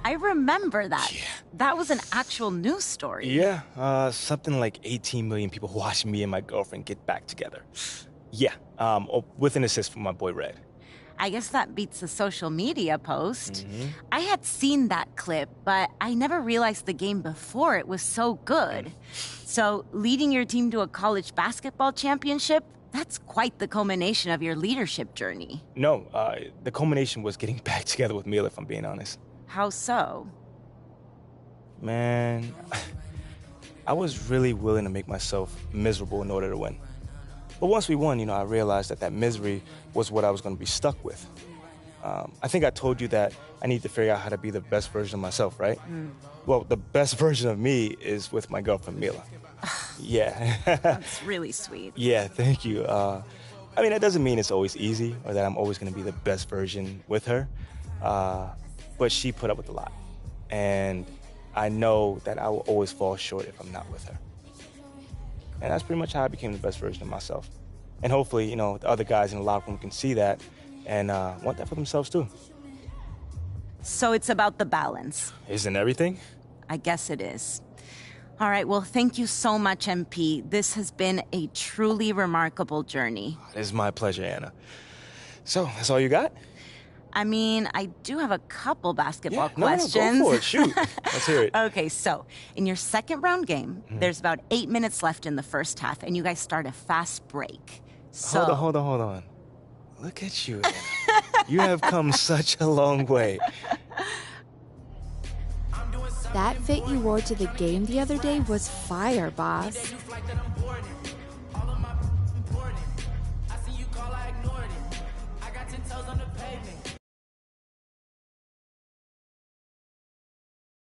I remember that. Yeah. That was an actual news story. Yeah, something like 18 million people watching me and my girlfriend get back together. Yeah, with an assist from my boy Red. I guess that beats the social media post. I had seen that clip, but I never realized the game before it was so good. So leading your team to a college basketball championship, that's quite the culmination of your leadership journey. No, the culmination was getting back together with Mila, if I'm being honest. How so? Man, I was really willing to make myself miserable in order to win. But once we won, I realized that misery was what I was going to be stuck with. I think I told you that I need to figure out how to be the best version of myself, right? Well, the best version of me is with my girlfriend, Mila. Yeah. That's really sweet. Yeah, thank you. I mean, that doesn't mean it's always easy or that I'm always going to be the best version with her. But she put up with a lot. And I know that I will always fall short if I'm not with her. And that's pretty much how I became the best version of myself. And hopefully, you know, the other guys in the locker room can see that and want that for themselves too. So it's about the balance. Isn't everything? I guess it is. All right, well, thank you so much, MP. This has been a truly remarkable journey. It is my pleasure, Anna. So, that's all you got? I mean, I do have a couple basketball questions. No, go for it. Shoot. Let's hear it. Okay, so in your second round game, there's about 8 minutes left in the first half, and you guys start a fast break. So Hold on. Look at you, Anna. You have come such a long way. That fit you wore to the game the other day was fire, boss.